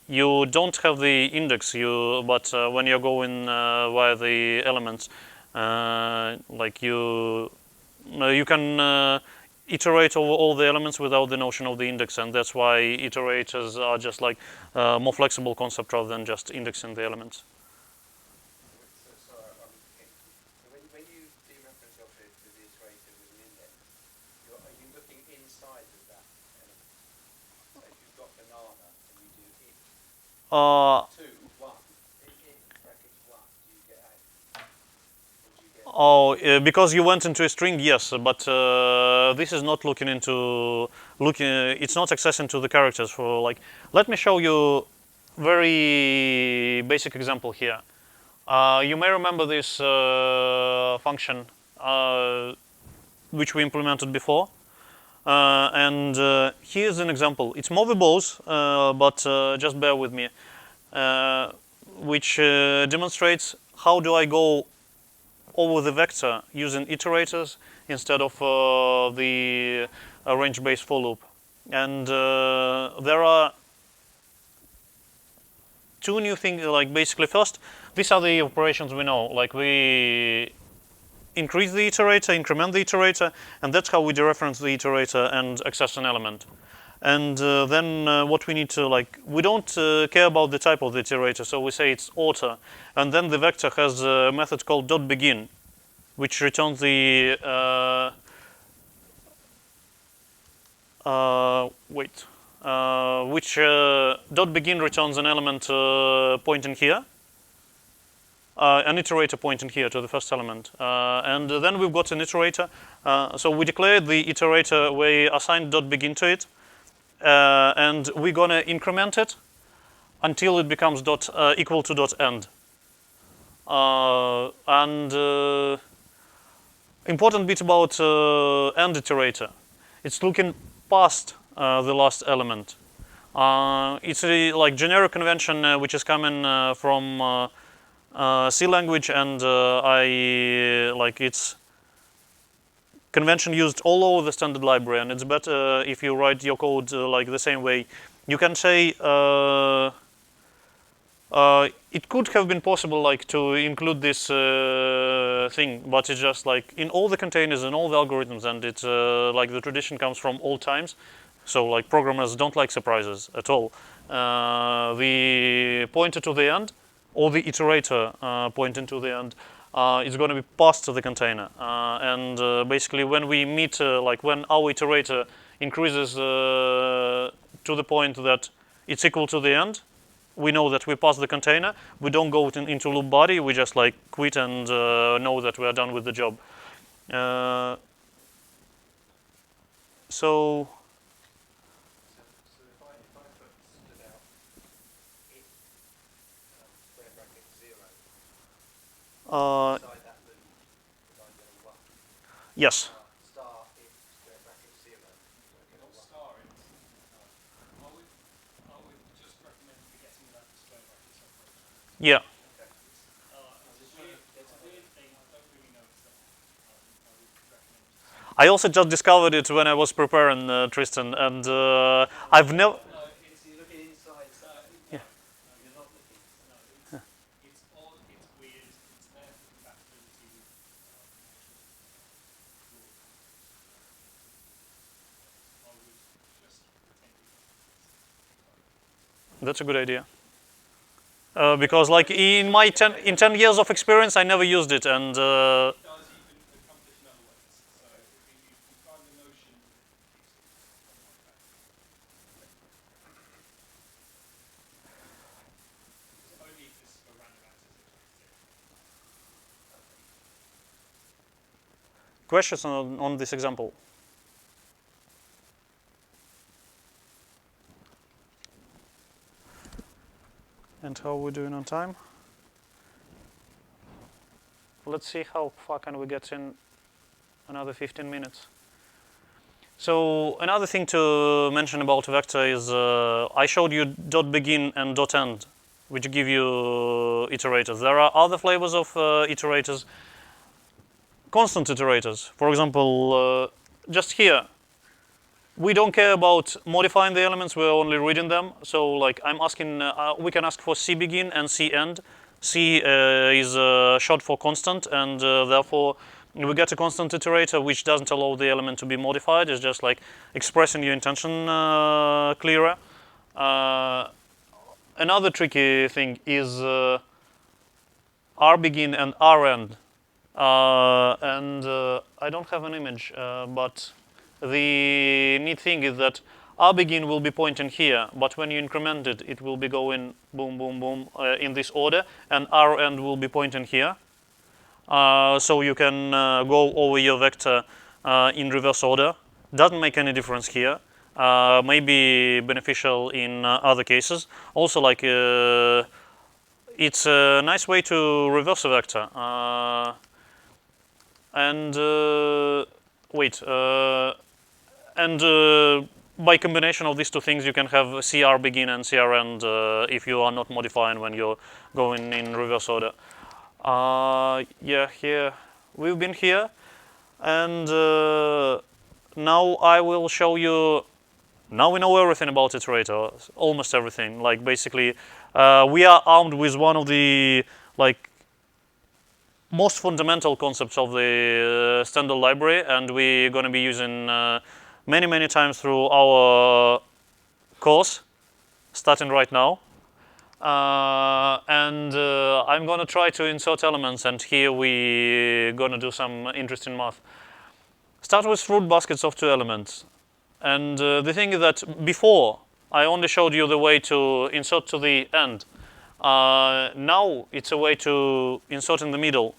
you don't have the index. But when you're going via the elements, like you can iterate over all the elements without the notion of the index, and that's why iterators are just like more flexible concept rather than just indexing the elements. So sorry, so when you dereference the object with the iterator with an index, are you looking inside of that element? So if you've got banana and you do it 2, 1, in brackets 1, do you get A? Or do you get Because you went into a string, yes, but this is not looking into it's not accessing to the characters for like. Let me show you very basic example here. You may remember this function which we implemented before, and here's an example. It's movables, but just bear with me, which demonstrates how do I go over the vector using iterators instead of the range-based for loop. And there are two new things. Like basically, first, these are the operations we know. Like we increase the iterator, increment the iterator, and that's how we dereference the iterator and access an element. And then what we need to, like, we don't care about the type of the iterator, so we say it's author. And then the vector has a method called .begin, which returns the .begin returns an element pointing here, an iterator pointing here to the first element. And then we've got an iterator. So we declare the iterator, we assign .begin to it. And we're gonna increment it until it becomes equal to dot end. Important bit about end iterator. It's looking past the last element. It's a like generic convention which is coming from C language, and I like it's convention used all over the standard library, and it's better if you write your code like the same way. You can say it could have been possible like to include this thing, but it's just like in all the containers and all the algorithms, and it's like the tradition comes from old times. So like programmers don't like surprises at all. The pointer to the end, or the iterator pointing to the end, is going to be passed to the container. And basically when we meet, like when our iterator increases to the point that it's equal to the end, we know that we passed the container. We don't go into loop body. We just like quit and know that we are done with the job. So So if I put stood out if square bracket 0 inside that loop, if I get a 1. yes. Star if square bracket 0. Not star it. I would just recommend forgetting about the square bracket separation. Yeah. It's a weird thing. I don't really know it's there. I would recommend just. I also just discovered it when I was preparing Tristan, and I've never. No, it's you're looking inside. Yeah. No, you're not looking. No, it's odd. It's weird. It's there for compatibility with I would just pretend it. That's a good idea. Because like in my 10 years of experience, I never used it, and Does you can accomplish in other ways. So if you find the notion that it's only if this is for random access it. questions on this example? And how are we doing on time? Let's see how far can we get in another 15 minutes. So another thing to mention about vector is I showed you dot begin and dot end, which give you iterators. There are other flavors of iterators, constant iterators. For example, just here, we don't care about modifying the elements, we're only reading them. So like I'm asking, we can ask for C begin and C end. C is short for constant, and therefore we get a constant iterator which doesn't allow the element to be modified. It's just like expressing your intention clearer. Another tricky thing is R begin and R end. I don't have an image, but the neat thing is that R begin will be pointing here, but when you increment it, it will be going boom, boom, boom in this order, and R end will be pointing here. So you can go over your vector in reverse order. Doesn't make any difference here. May be beneficial in other cases. Also, like it's a nice way to reverse a vector. By combination of these two things, you can have CR begin and CR end if you are not modifying when you're going in reverse order. Yeah, here we've been here, and now I will show you. Now we know everything about iterator, almost everything. Like basically, we are armed with one of the like most fundamental concepts of the standard library, and we're going to be using many times through our course, starting right now. I'm going to try to insert elements, and here we're going to do some interesting math. Start with fruit baskets of 2 elements. And the thing is that before, I only showed you the way to insert to the end. Now it's a way to insert in the middle.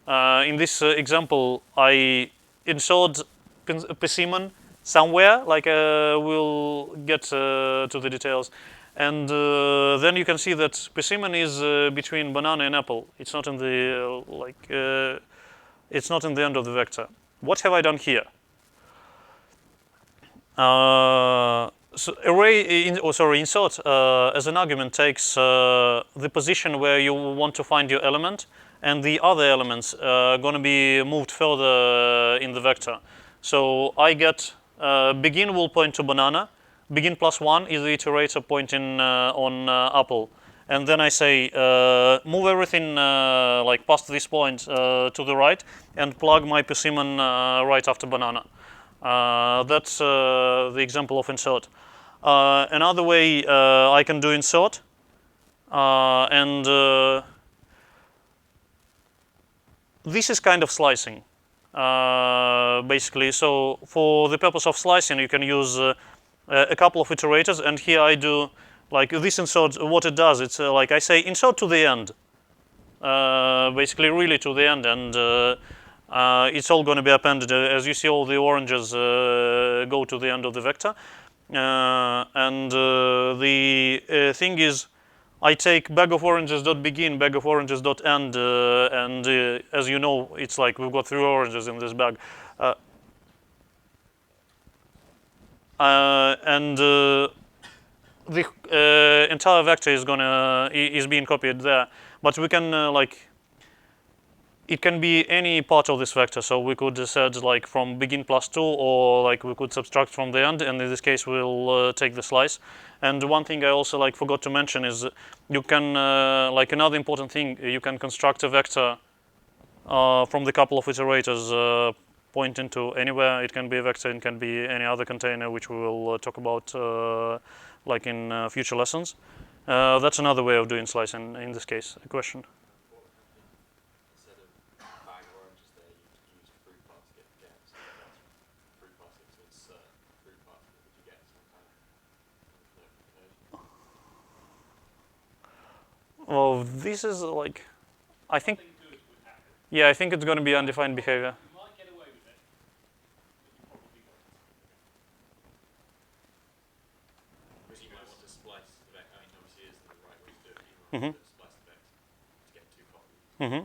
In this example, I insert persimmon somewhere, like we'll get to the details. And then you can see that persimmon is between banana and apple. It's not in the it's not in the end of the vector. What have I done here? So insert as an argument takes the position where you want to find your element, and the other elements are going to be moved further in the vector. So I get begin will point to banana, begin +1 is the iterator pointing on apple, and then I say move everything like past this point to the right and plug my persimmon right after banana. That's the example of insert. Another way I can do insert, and this is kind of slicing, basically. So for the purpose of slicing, you can use a couple of iterators, and here I do like this insert. What it does, it's like I say insert to the end, basically really to the end, and it's all going to be appended. As you see, all the oranges go to the end of the vector. And the thing is, I take bag of oranges dot begin, bag of oranges dot end, and as you know, it's like we've got 3 oranges in this bag. And the entire vector is being copied there, but we can like it can be any part of this vector. So we could set like from begin +2, or like we could subtract from the end, and in this case we'll take the slice. And one thing I also like forgot to mention is you can like another important thing, you can construct a vector from the couple of iterators pointing to anywhere. It can be a vector, it can be any other container, which we will talk about like in future lessons. That's another way of doing slicing in this case. A question? Instead of bag of oranges there, you use fruit basket again. So fruit basket to insert fruit basket. Would you get some kind of conversion? Well, this is like, I think, Something good would happen. yeah, I think it's going to be undefined behavior. You might get away with it, but you probably won't. Because you might want to splice the vector. I mean, obviously, isn't the right way to do it. You Mm-hmm. want to splice the vector to get 2 copies. Mm-hmm. You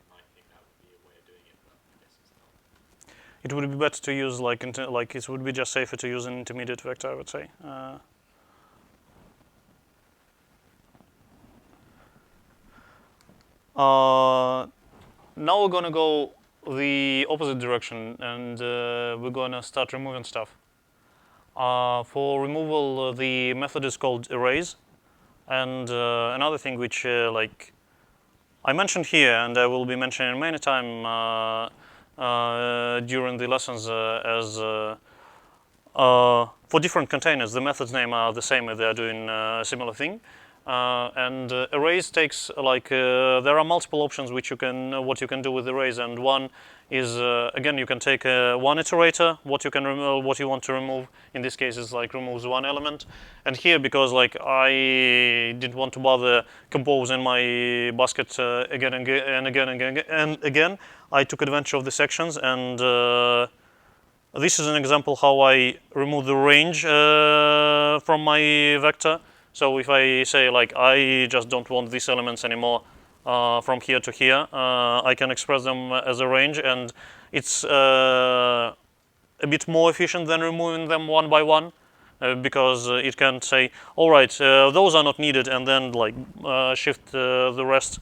might think that would be a way of doing it, but I guess it's not. It would be better to use like it would be just safer to use an intermediate vector, I would say. Now we're gonna go the opposite direction, and we're gonna start removing stuff. For removal, the method is called erase, and another thing which like I mentioned here, and I will be mentioning many times during the lessons as for different containers, the methods name are the same if they are doing a similar thing. And erase takes like there are multiple options which you can what you can do with erase, and one is again you can take one iterator what you can remove, what you want to remove. In this case, is like removes one element, and here because like I didn't want to bother composing my basket again and again, I took advantage of the sections, and this is an example how I remove the range from my vector. So if I say like I just don't want these elements anymore from here to here, I can express them as a range, and it's a bit more efficient than removing them one by one, because it can say, all right, those are not needed, and then like shift the rest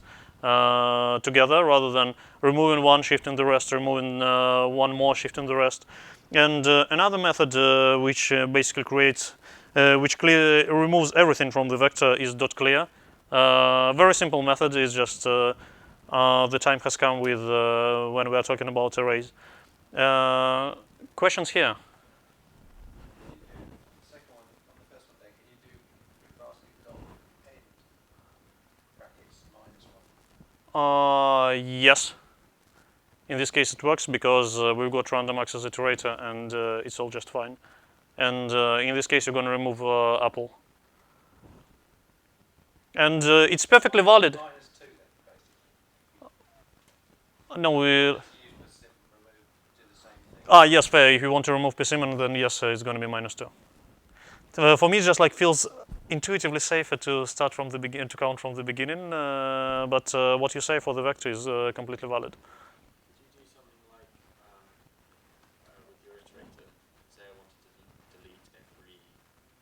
together, rather than removing one, shifting the rest, removing one more, shifting the rest. And another method which basically creates which removes everything from the vector is .clear. Very simple method. Is just the time has come with when we are talking about arrays. Questions here? Second one, on the first one there, can you do fruit basket dot end brackets -1? Yes. In this case, it works because we've got random access iterator, and it's all just fine. And in this case, you're going to remove apple. And it's perfectly valid. -2 then, basically. No, we. If you use persim, remove, do the same thing. Yes, fair. If you want to remove persimmon, then yes, it's going to be -2. For me, it just like feels intuitively safer to start from the begin to count from the beginning. But what you say for the vector is completely valid. Could you do something like with your iterator? Say I wanted to delete every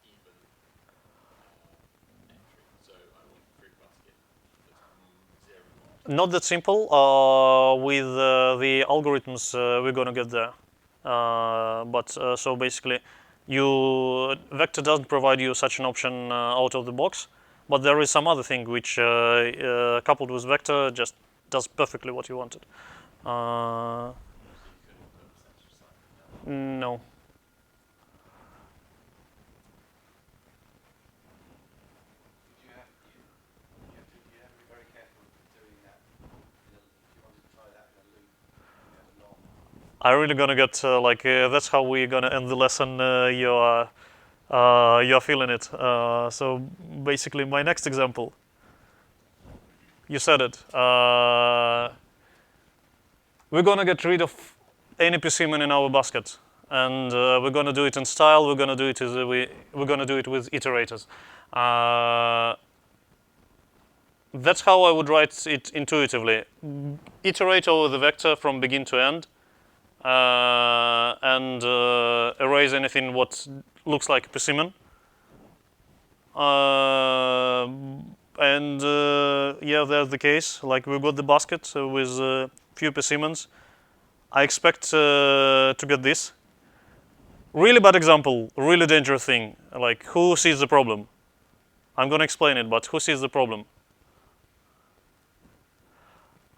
even entry. So I want fruit basket that's 0 mod. Not that simple. With the algorithms, we're gonna get there. But so basically, vector doesn't provide you such an option out of the box. But there is some other thing which, coupled with vector, just does perfectly what you wanted. No. You have to be very careful doing that. If you wanted to try that in a loop, you have long. I'm really gonna get that's how we're gonna end the lesson. You're feeling it. So basically, my next example. You said it. We're gonna get rid of any persimmon in our basket, and we're gonna do it in style. We're gonna do it we're gonna do it with iterators. That's how I would write it intuitively. Iterate over the vector from begin to end, and erase anything what looks like a persimmon. And yeah, that's the case. Like we got the basket with few persimmons. I expect to get this. Really bad example, really dangerous thing. Like who sees the problem? I'm gonna explain it, but who sees the problem?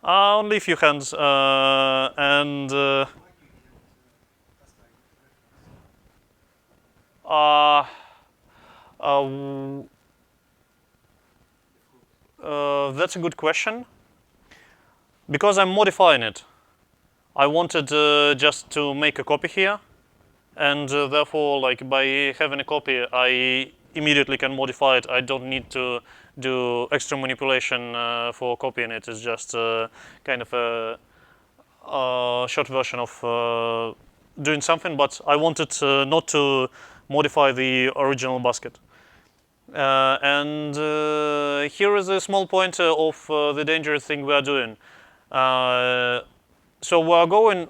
Only a few hands. And that's a good question. Because I'm modifying it, I wanted just to make a copy here, and therefore, like by having a copy, I immediately can modify it. I don't need to do extra manipulation for copying it. It's just kind of a short version of doing something. But I wanted not to modify the original basket. And here is a small point of the dangerous thing we are doing. So we are going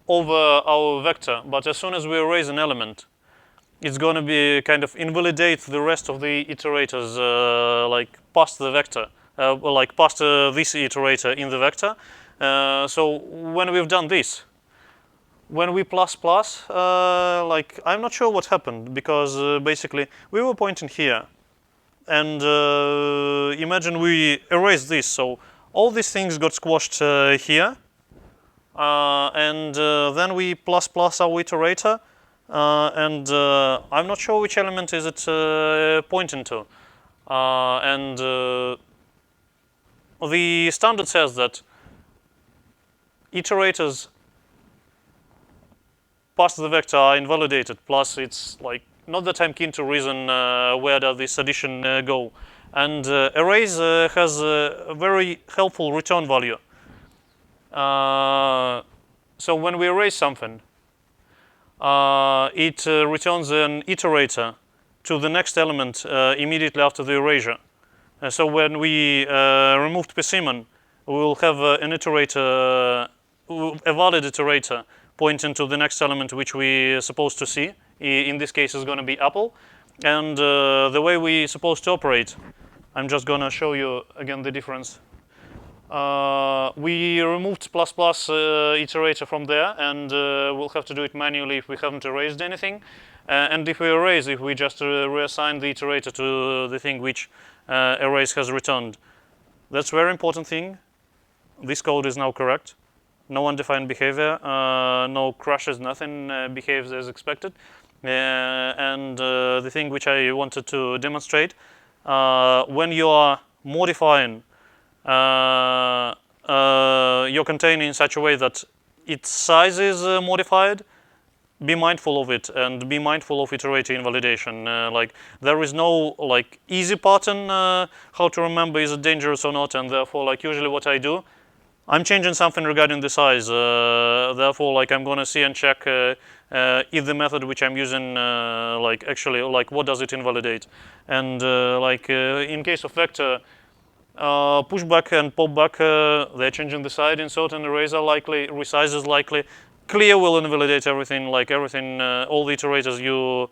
over our vector, but as soon as we erase an element, it's going to be kind of invalidate the rest of the iterators, like past the vector, like past this iterator in the vector. So when we've done this, when we like I'm not sure what happened, because basically we were pointing here, and imagine we erase this, so all these things got squashed here, and then we plus our iterator, and I'm not sure which element is it pointing to, and the standard says that iterators past the vector are invalidated. Plus, it's like not that I'm keen to reason where does this addition go. And erase has a very helpful return value. So when we erase something, it returns an iterator to the next element immediately after the erasure. So when we removed persimmon, we will have an iterator, a valid iterator pointing to the next element which we're supposed to see. In this case, is going to be apple. And the way we're supposed to operate, I'm just going to show you again the difference. We removed plus iterator from there, and we'll have to do it manually if we haven't erased anything. And if we erase, if we just reassign the iterator to the thing which erase has returned. That's a very important thing. This code is now correct. No undefined behavior, no crashes, nothing behaves as expected. And the thing which I wanted to demonstrate, when you are modifying your container in such a way that its size is modified, be mindful of it and be mindful of iterator invalidation. Like there is no like easy pattern how to remember is it dangerous or not, and therefore like usually what I do, I'm changing something regarding the size. Therefore, like I'm gonna see and check if the method which I'm using, like actually, like what does it invalidate, and in case of vector. Pushback and popback, they're changing the side in certain arrays are likely, resize is likely. Clear will invalidate everything, like everything, all the iterators you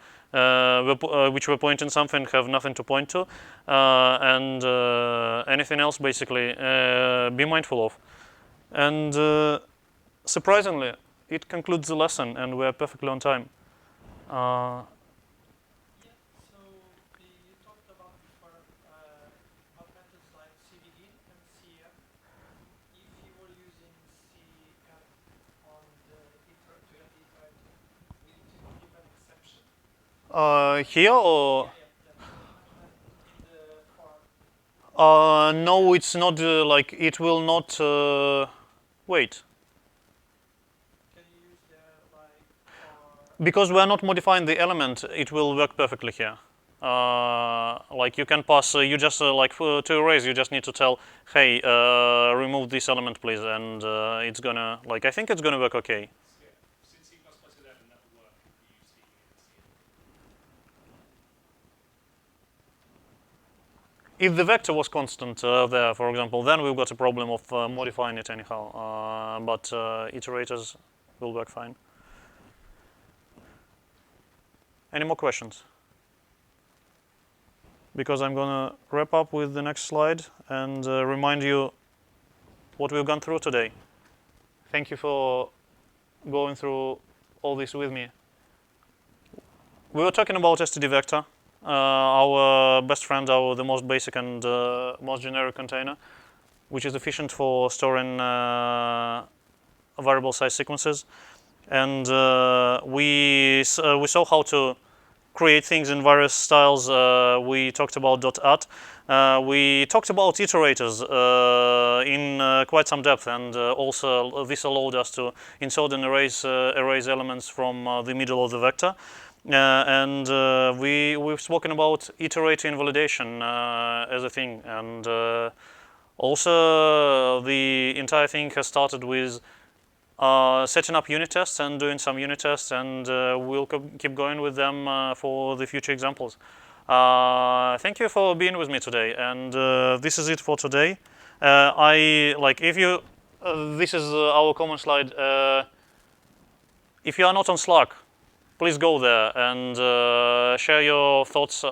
which were pointing something have nothing to point to, and anything else basically be mindful of. And surprisingly, it concludes the lesson, and we're perfectly on time. Yeah, so you talked about before about methods like CVD and CF. If you were using CF on the to get the iterator, will it give an exception? Here or? In the for. No, it's not like it will not. Wait. Can you use the like for? Because we are not modifying the element, it will work perfectly here. Like you can pass, you just like to arrays, you just need to tell, hey, remove this element, please, and it's gonna, like, I think it's gonna work okay. Yeah. Since C++ 11, that would work if you use CV and CF. If the vector was constant there, for example, then we've got a problem of modifying it anyhow. But iterators will work fine. Any more questions? Because I'm gonna wrap up with the next slide and remind you what we've gone through today. Thank you for going through all this with me. We were talking about std vector, our best friend, the most basic and most generic container, which is efficient for storing variable size sequences. And we saw how to create things in various styles. We talked about .at. We talked about iterators in quite some depth, and also this allowed us to insert and erase elements from the middle of the vector. And we've spoken about iterator invalidation as a thing, and also the entire thing has started with setting up unit tests and doing some unit tests, and we'll keep going with them for the future examples. Thank you for being with me today, and this is it for today. If you, this is our common slide. If you are not on Slack, please go there and share your thoughts.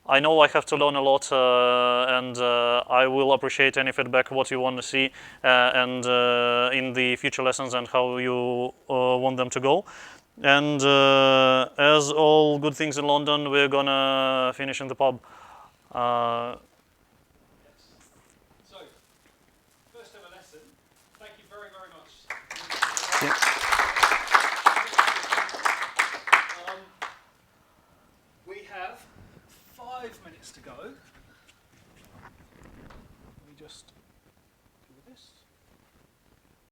I know I have to learn a lot, and I will appreciate any feedback, what you want to see, and in the future lessons and how you want them to go. And as all good things in London, we're gonna finish in the pub. Yes. So, first ever lesson. Thank you very, very much. Yeah. We have 5 minutes to go. Let me just